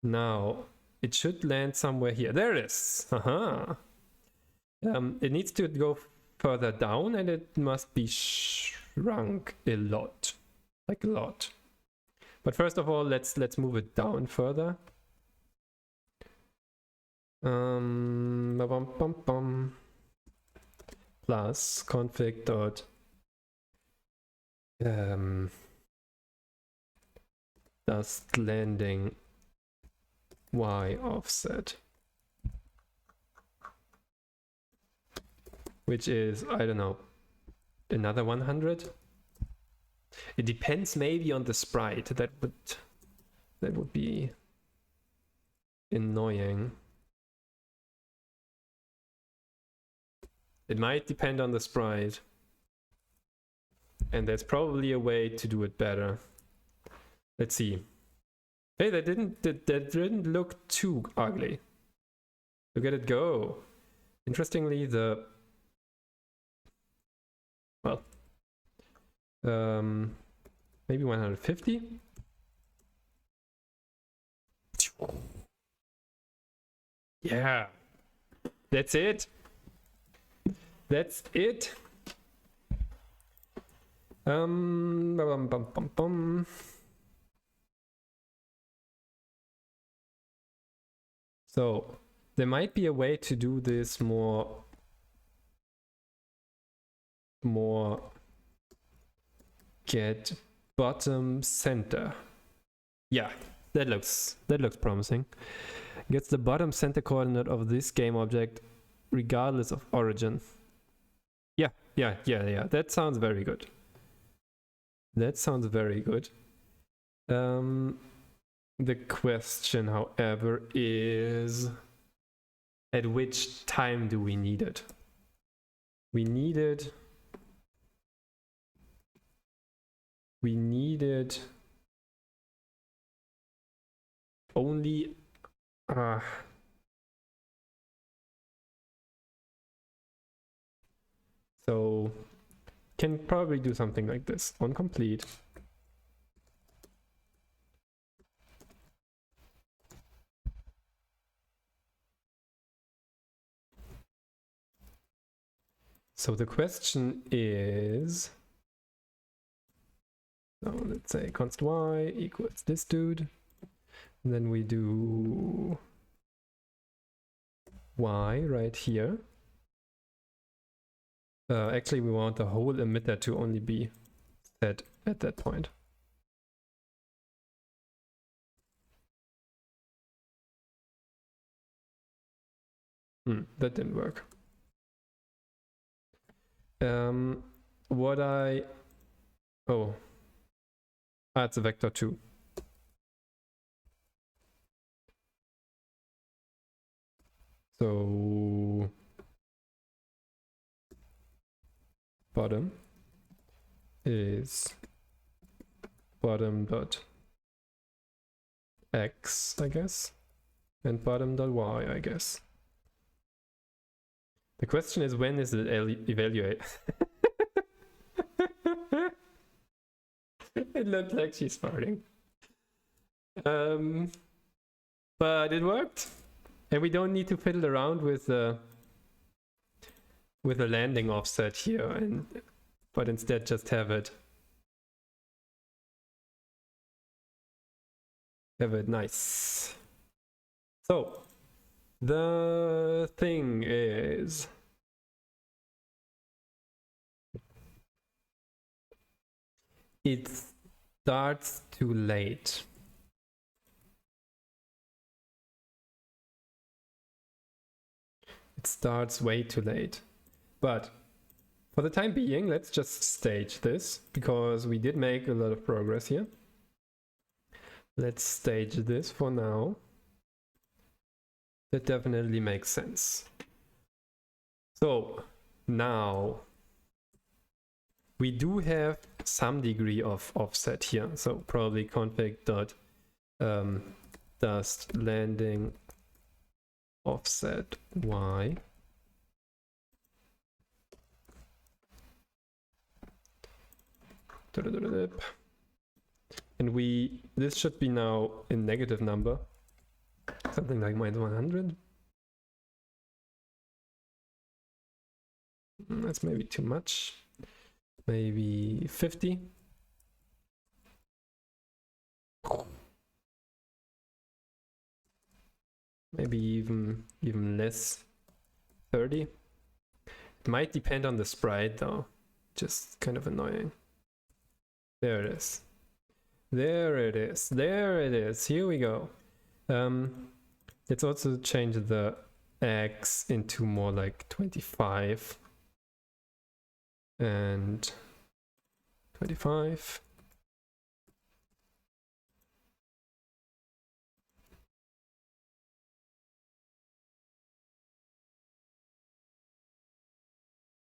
Now it should land somewhere here. There it is. Aha. It needs to go further down, and it must be shrunk a lot, like a lot. But first of all, let's move it down further. Plus config dot dust landing y offset, which is, I don't know, another 100. It depends maybe on the sprite. That would be annoying. It might depend on the sprite. And there's probably a way to do it better. Let's see. Hey, that didn't look too ugly. Look at it go. Interestingly, maybe 150. Yeah, that's it. That's it. So there might be a way to do this more get bottom center. Yeah, that looks promising. Gets the bottom center coordinate of this game object regardless of origin. Yeah. That sounds very good. The question, however, is at which time do we need it? We need it only so can probably do something like this on complete. So the question is, so let's say const y equals this dude, and then we do y right here. Actually, we want the whole emitter to only be set at that point. That didn't work. It's a vector 2. So bottom is bottom dot x, I guess, and bottom dot y, I guess. The question is, when is it evaluate? It looked like she's farting. But it worked, and we don't need to fiddle around with a landing offset here, but instead just have it nice. So the thing is, it starts too late. It starts way too late. But for the time being, let's just stage this, because we did make a lot of progress here. Let's stage this for now. That definitely makes sense. So now we do have some degree of offset here. So probably config dot dust landing offset y. And this should be now a negative number, something like -100. That's maybe too much. Maybe 50. Maybe even less, 30. It might depend on the sprite though, just kind of annoying. There it is. There it is. There it is. Here we go. Let's also change the x into more like 25. and 25.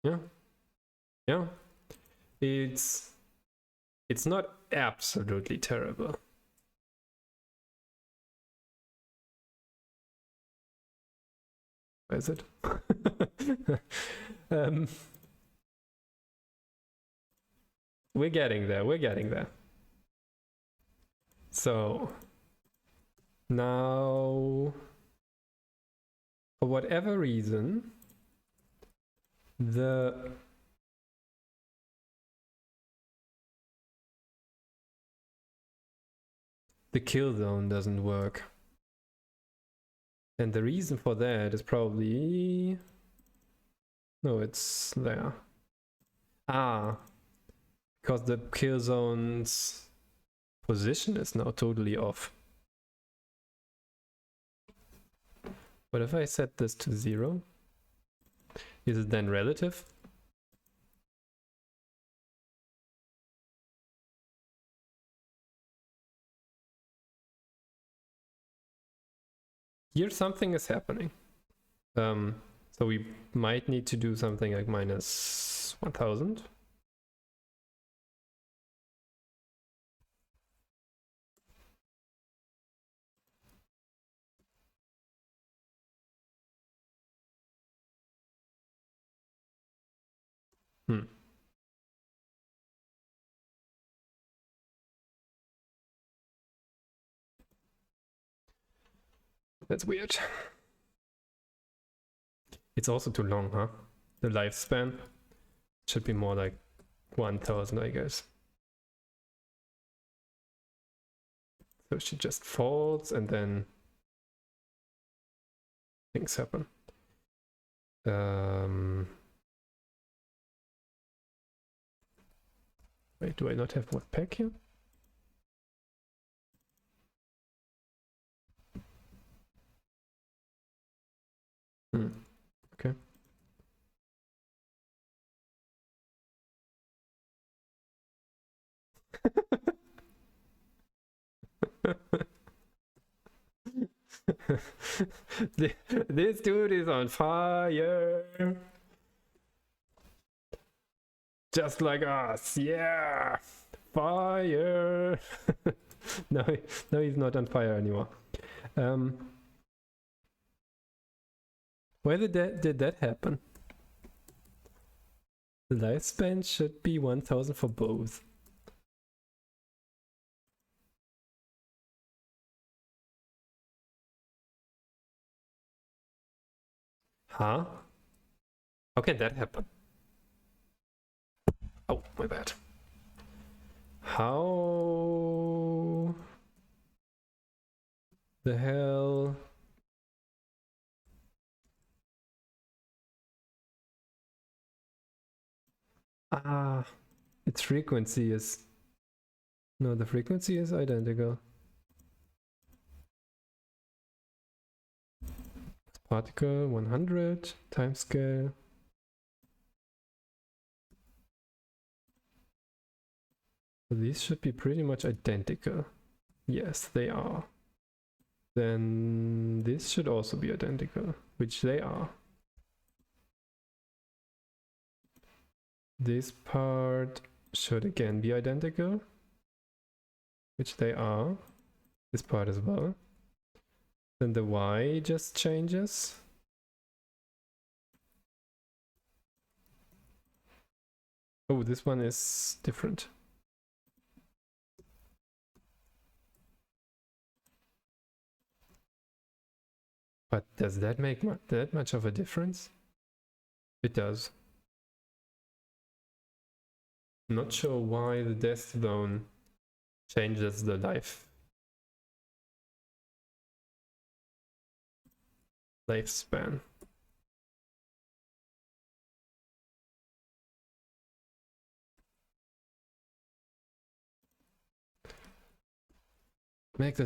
Yeah, yeah. It's not absolutely terrible. Is it? We're getting there. We're getting there. So now, for whatever reason, the kill zone doesn't work. And the reason for that is probably... No, it's there. Ah, because the kill zone's position is now totally off. What if I set this to 0? Is it then relative? Here something is happening. So we might need to do something like minus 1000. That's weird. It's also too long, huh? The lifespan should be more like 1000, I guess. So she just falls and then things happen. Wait, do I not have what pack here? Okay. This dude is on fire. Just like us, yeah. Fire. No, he's not on fire anymore. Why did that happen? The lifespan should be 1000 for both. Huh? How can that happen? Oh, my bad. How the hell? Ah, its frequency is... No, the frequency is identical. Particle 100, timescale. So these should be pretty much identical. Yes, they are. Then this should also be identical, which they are. This part should again be identical, which they are. This part as well. Then the Y just changes. Oh, this one is different. But does that make that much of a difference? It does. Not sure why the death zone changes the lifespan. Let's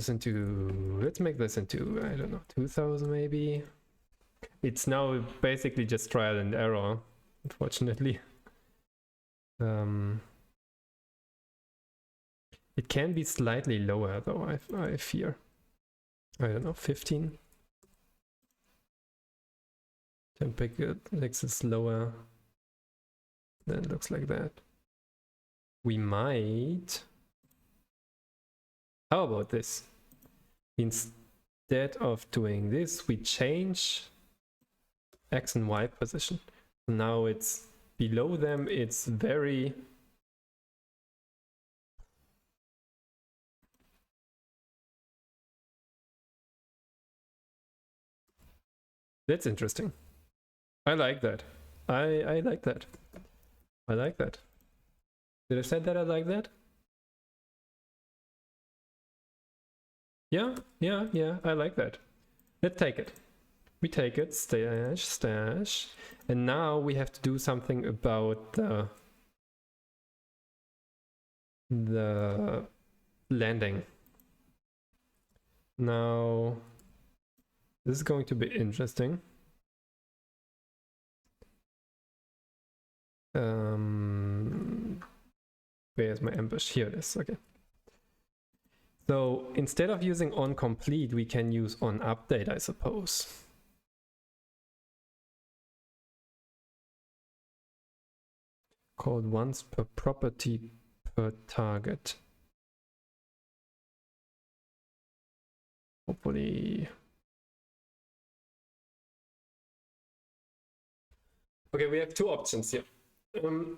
make this into, I don't know, 2000 maybe. It's now basically just trial and error, unfortunately. It can be slightly lower though, I fear. I don't know, 15. Temperature is lower. Then it looks like that. We might... How about this? Instead of doing this, we change X and Y position. Now it's below them, it's very... That's interesting. I like that. I like that. I like that. Did I say that I like that? Yeah, I like that. Let's take it. We take it, stash. And now we have to do something about the landing. Now, this is going to be interesting. Where's my ambush? Here it is, okay. So instead of using on complete, we can use on update, I suppose. Called once per property per target. Hopefully. Okay, we have two options here.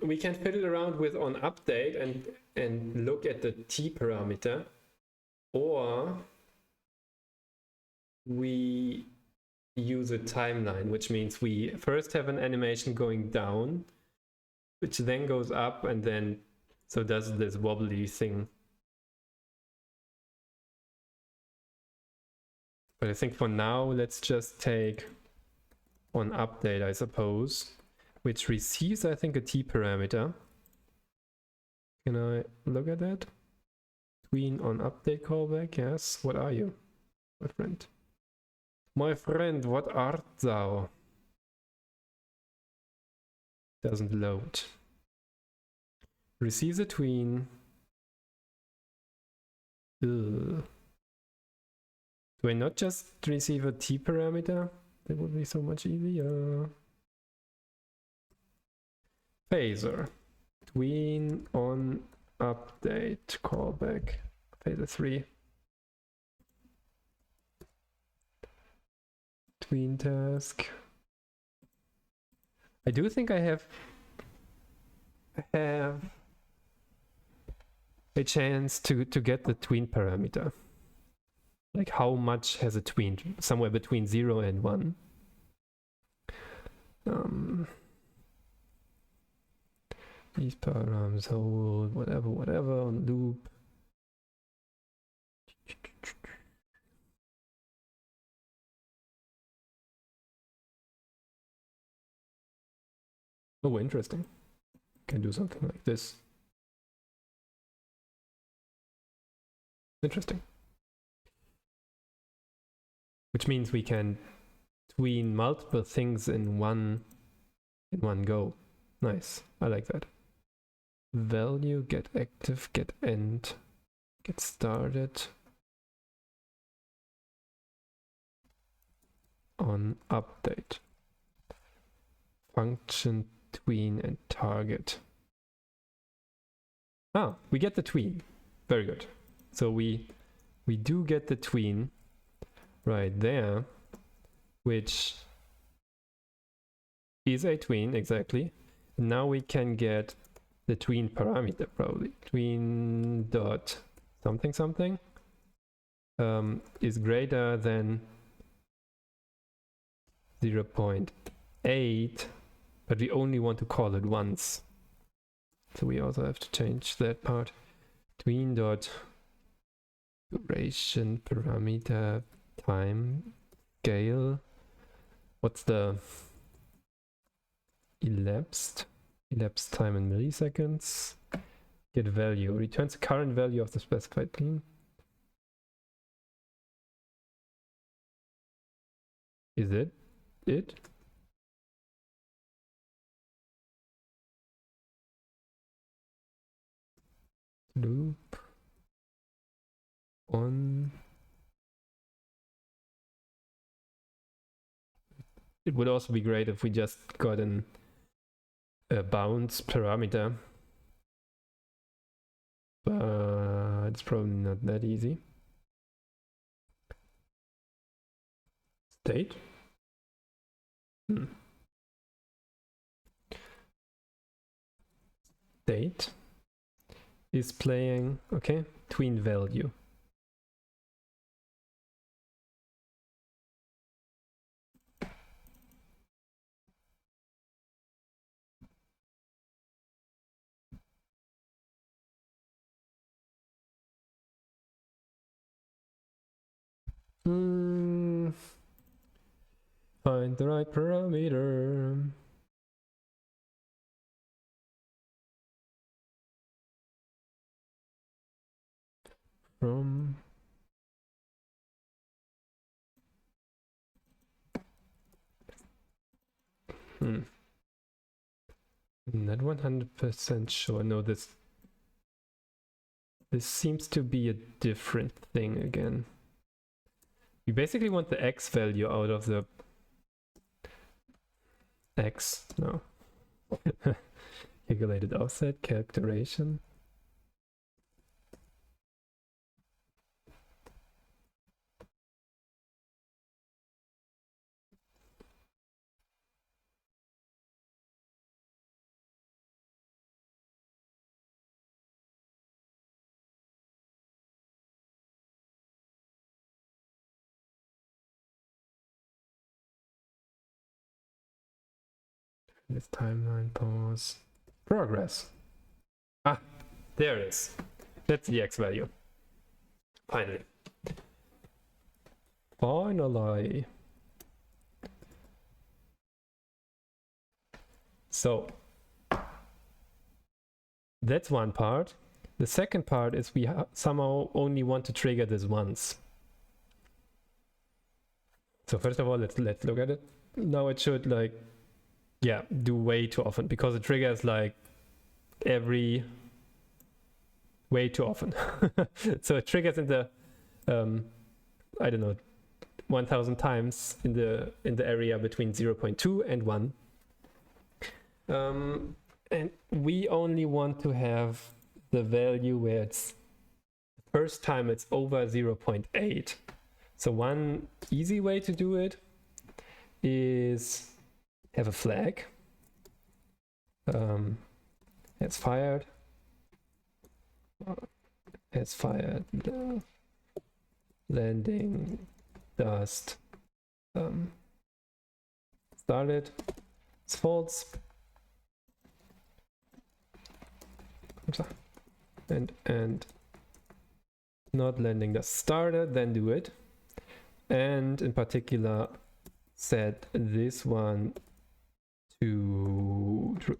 We can fiddle around with on update and look at the T parameter, or we use a timeline, which means we first have an animation going down, which then goes up and then so does this wobbly thing. But I think for now, let's just take on update, I suppose, which receives, I think, a T parameter. Can I look at that? Tween on update callback, yes. What are you, my friend? My friend, what art thou? Doesn't load. Receives a tween. Ugh. Do I not just receive a T parameter? That would be so much easier. Phaser. Tween on update callback. Phaser3. Tween task. I do think I have a chance to get the tween parameter. Like how much has a tween? Somewhere between 0 and 1. These params hold whatever on loop. Oh, interesting. Can do something like this. Interesting. Which means we can tween multiple things in one go. Nice. I like that. Value, get active, get end, get started. On update. Function tween and target. Ah, we get the tween. Very good. So we do get the tween right there, which is a tween, exactly. Now we can get the tween parameter, probably. Tween dot something is greater than 0.8, but we only want to call it once. So we also have to change that part. Tween dot duration parameter time scale. What's the elapsed time in milliseconds? Get value. Returns the current value of the specified tween. Is it? loop on. It would also be great if we just got a bounds parameter, but it's probably not that easy. State. State is playing, okay, tween value. Find the right parameter. From not 100% sure. No, this seems to be a different thing again. We basically want the x value out of the x. No. Calculated offset, calculation. This timeline pause. Progress. Ah, there it is. That's the x value. Finally. Finally. So that's one part. The second part is we somehow only want to trigger this once. So first of all, let's look at it. Now it should do way too often because it triggers like way too often. So it triggers in the I don't know 1000 times in the area between 0.2 and 1. And we only want to have the value where it's the first time it's over 0.8. So one easy way to do it is have a flag. It's fired. It's fired. Landing dust. Started. It's false. And not landing dust started. Then do it. And in particular, set this one to true.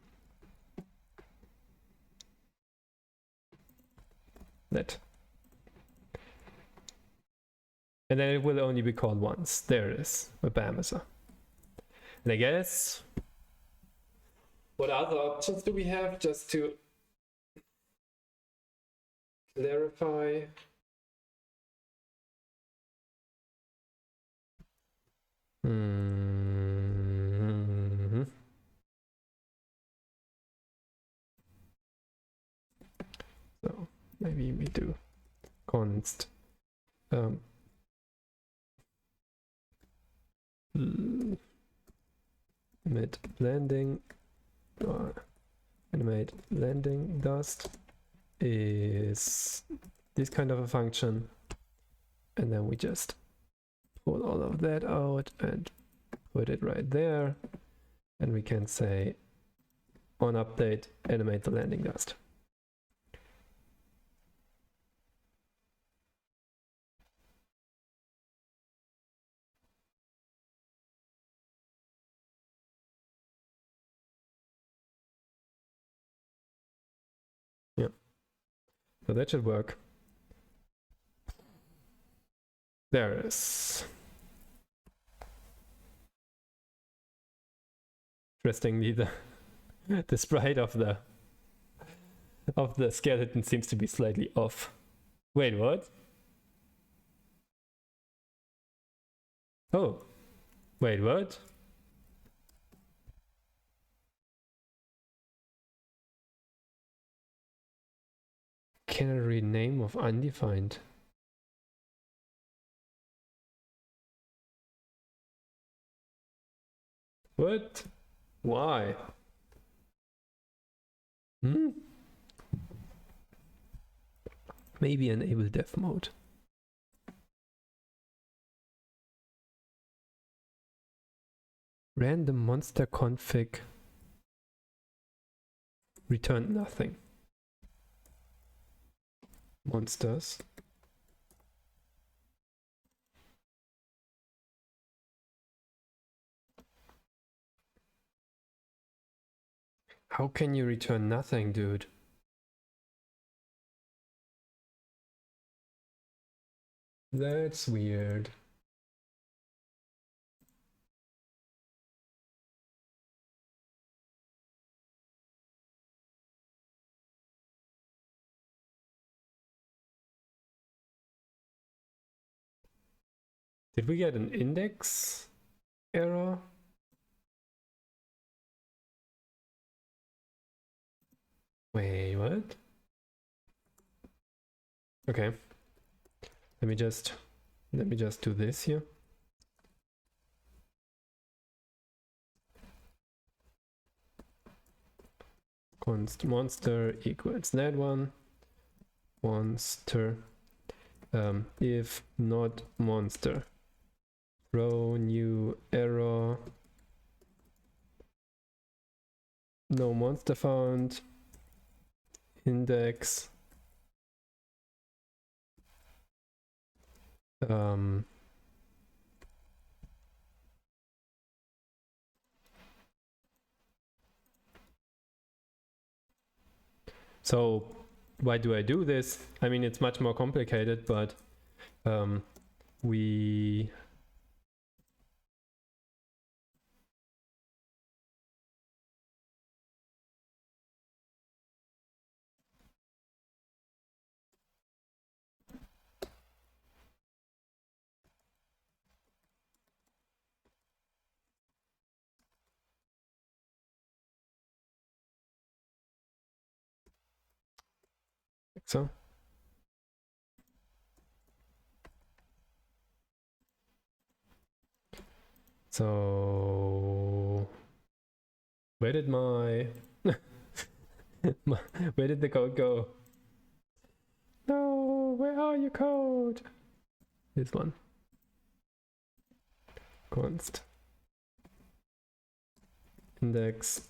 That. And then it will only be called once. There it is, a parameter. And I guess, what other options do we have just to clarify? So maybe we do const mid landing or animate landing dust is this kind of a function, and then we just pull all of that out and put it right there, and we can say on update animate the landing dust. Yeah, so that should work. There it is. Interestingly, the sprite of the of the skeleton seems to be slightly off. Wait, what? Oh, wait, what? Can I read name of undefined? What? Why? Maybe enable dev mode. Random monster config returned nothing. Monsters. How can you return nothing, dude? That's weird. Did we get an index error? Wait, what? Okay. Let me just do this here. Const monster equals that one. Monster. If not monster. Throw new error. No monster found. Index. So why do I do this? I mean, it's much more complicated, but we so. So where did my where did the code go? No, where are you, code? This one. Const index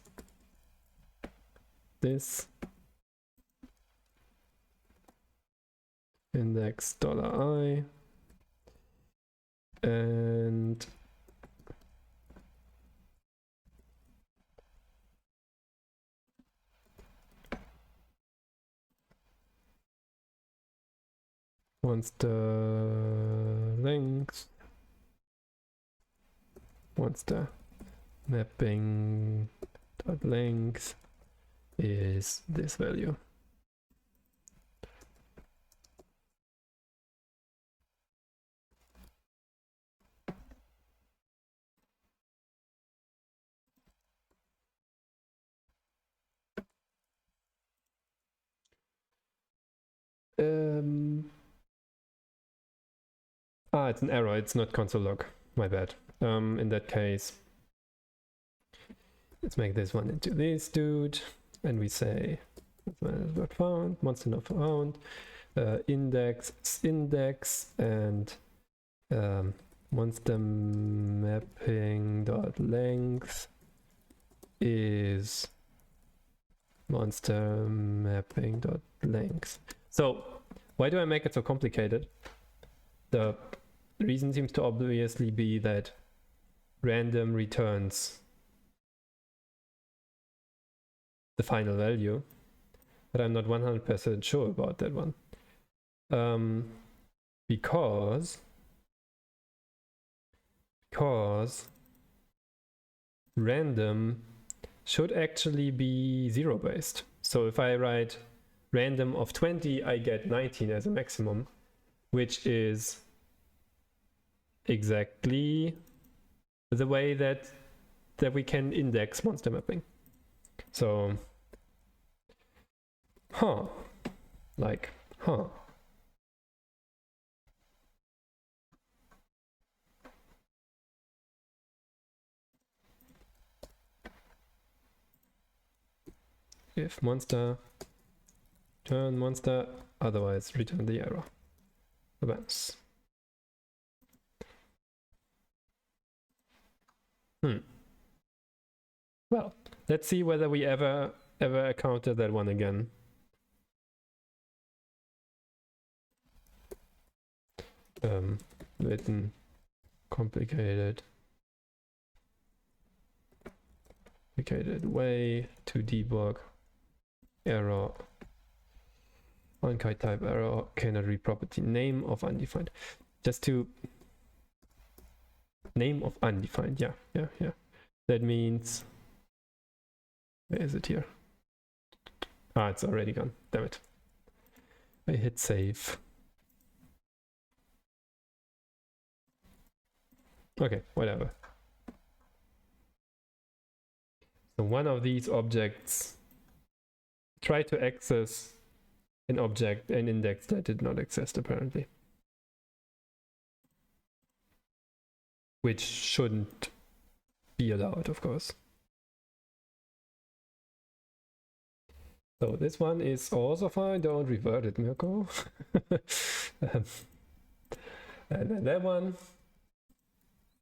this index $I and monster length, monster mapping dot length is this value. It's an error, it's not console log, my bad. In that case, let's make this one into this dude, and we say not found, monster not found, index, and monster mapping dot length is monster mapping dot length. So why do I make it so complicated? The reason seems to obviously be that random returns the final value, but I'm not 100% sure about that one. Because random should actually be zero based. So if I write random of 20, I get 19 as a maximum, which is exactly the way that we can index monster mapping. So, if monster, turn monster, otherwise return the error events. Well, let's see whether we ever encounter that one again. Written, complicated way to debug error, unkite type error, cannot read property, name of undefined. Just to name of undefined, yeah. That means, where is it here? Ah, it's already gone, damn it. I hit save. Okay, whatever. So one of these objects try to access an object, an index that did not exist apparently. Which shouldn't be allowed, of course. So this one is also fine, don't revert it, Mirko. And then that one.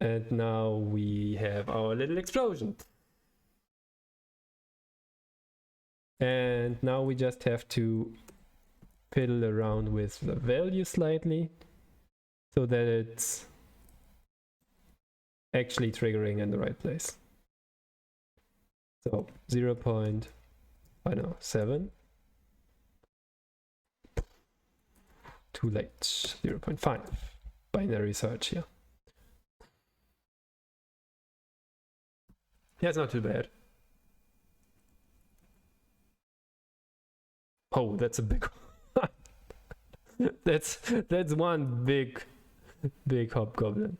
And now we have our little explosion. And now we just have to fiddle around with the value slightly so that it's actually triggering in the right place. So 0.7. Too late. 0.5. Binary search here. Yeah, it's not too bad. Oh, that's a big one. that's one big hobgoblin.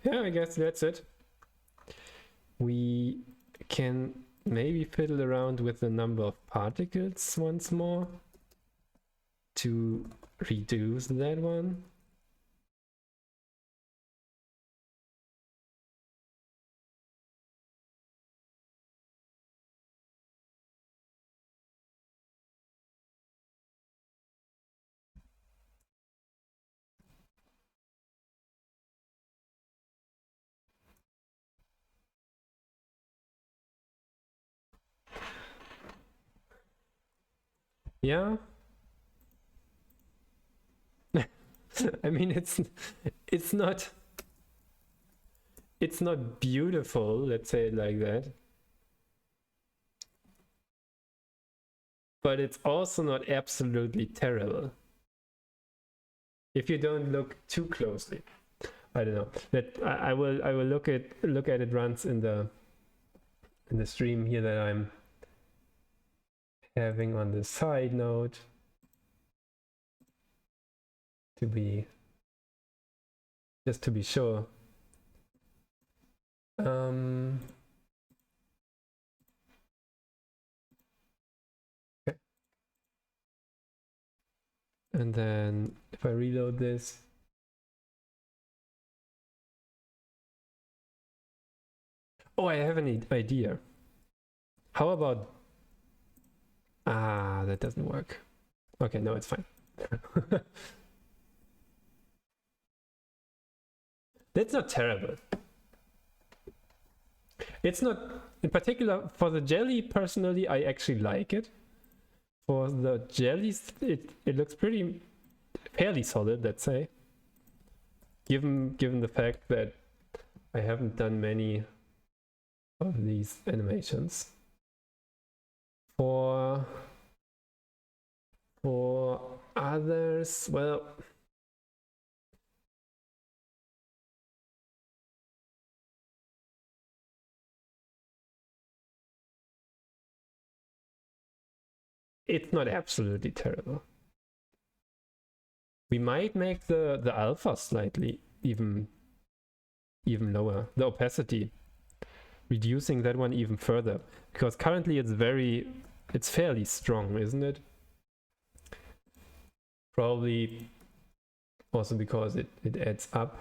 Yeah, I guess that's it. We can maybe fiddle around with the number of particles once more to reduce that one. Yeah. I mean, it's not beautiful, let's say it like that. But it's also not absolutely terrible. If you don't look too closely. I don't know. That I will look at it once in the stream here that I'm having on the side note to be sure. Okay. And then if I reload this, oh, I have an idea. How about, that doesn't work. Okay, no, it's fine. That's not terrible. It's not, in particular for the jelly, personally, I actually like it. For the jellies, it looks fairly solid, let's say. Given the fact that I haven't done many of these animations. For others, well, it's not absolutely terrible. We might make the alpha slightly even lower, the opacity, reducing that one even further, because currently it's fairly strong, isn't it? Probably also because it adds up.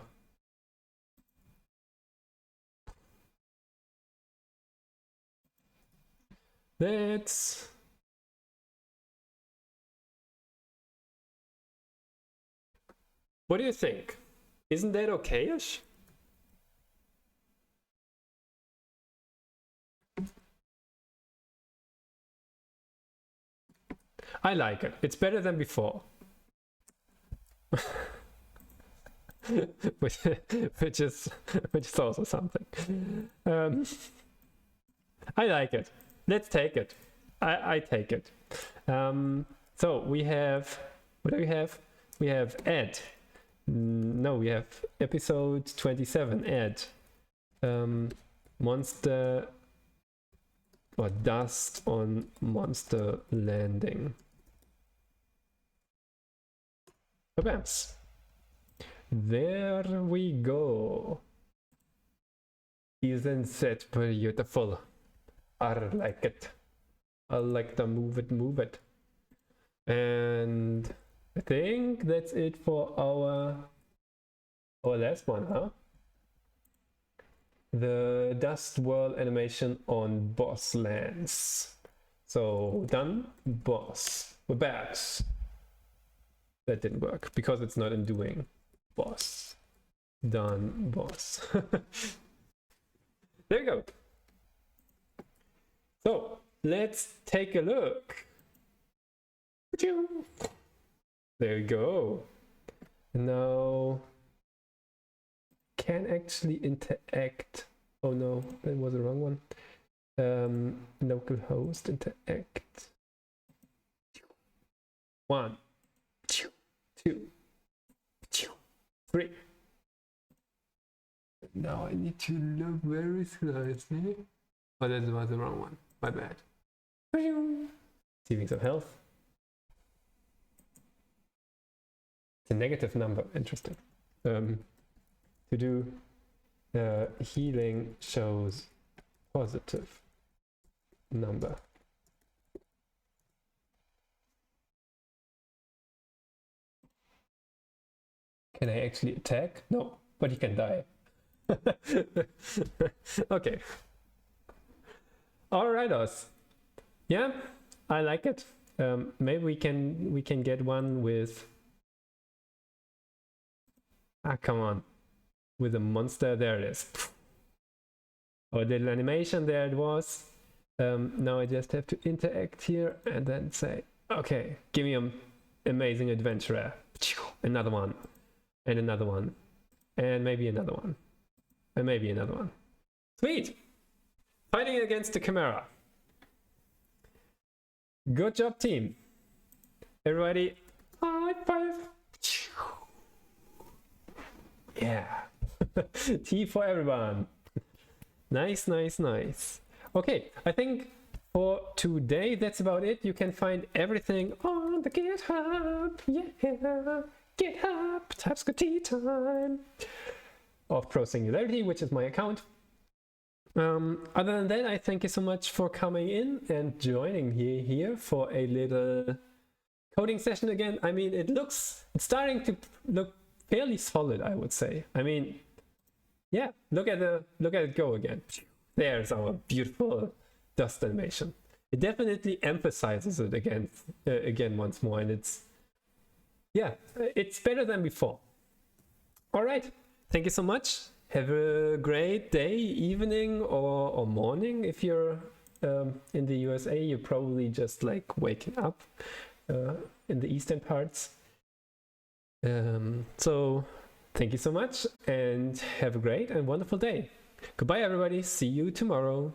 That's what do you think? Isn't that okay-ish? I like it. It's better than before. which is also something. I like it. Let's take it. I take it. So we have, what do we have? We have add. No, we have episode 27, add. Monster or dust on monster landing. Bams. There we go. Isn't that beautiful? I like it. I like to move it. And I think that's it for our last one, huh? The dust whirl animation on boss lands. So done, boss. We're back. That didn't work because it's not in doing. Boss. Done, boss. There you go. So let's take a look. There we go. Now can actually interact. Oh no, that was the wrong one. Localhost interact. 1, 2, 3. Now I need to look very closely. Oh, that was the wrong one. My bad. Receiving some health. It's a negative number. Interesting. To do healing shows positive number. Can I actually attack? No, but he can die. Okay. All right, Oz. Yeah, I like it. Maybe we can get one with. Ah, come on. With a monster, there it is. Oh, little animation, there it was. Now I just have to interact here and then say, okay, give me an amazing adventurer. Another one. And another one. And maybe another one. And maybe another one. Sweet! Fighting against the Chimera. Good job, team. Everybody, high five. Yeah. Tea for everyone. Nice, nice, nice. Okay, I think for today that's about it. You can find everything on the GitHub. Yeah. GitHub, TypeScript tea time of Pro Singularity, which is my account. Other than that, I thank you so much for coming in and joining here for a little coding session again. I mean, it's starting to look fairly solid, I would say. I mean, yeah, look at it go again. There's our beautiful dust animation. It definitely emphasizes it again once more, and it's better than before. All right, thank you so much. Have a great day, evening, or morning. If you're in the USA, you're probably just like waking up in the eastern parts. So thank you so much and have a great and wonderful day. Goodbye, everybody. See you tomorrow.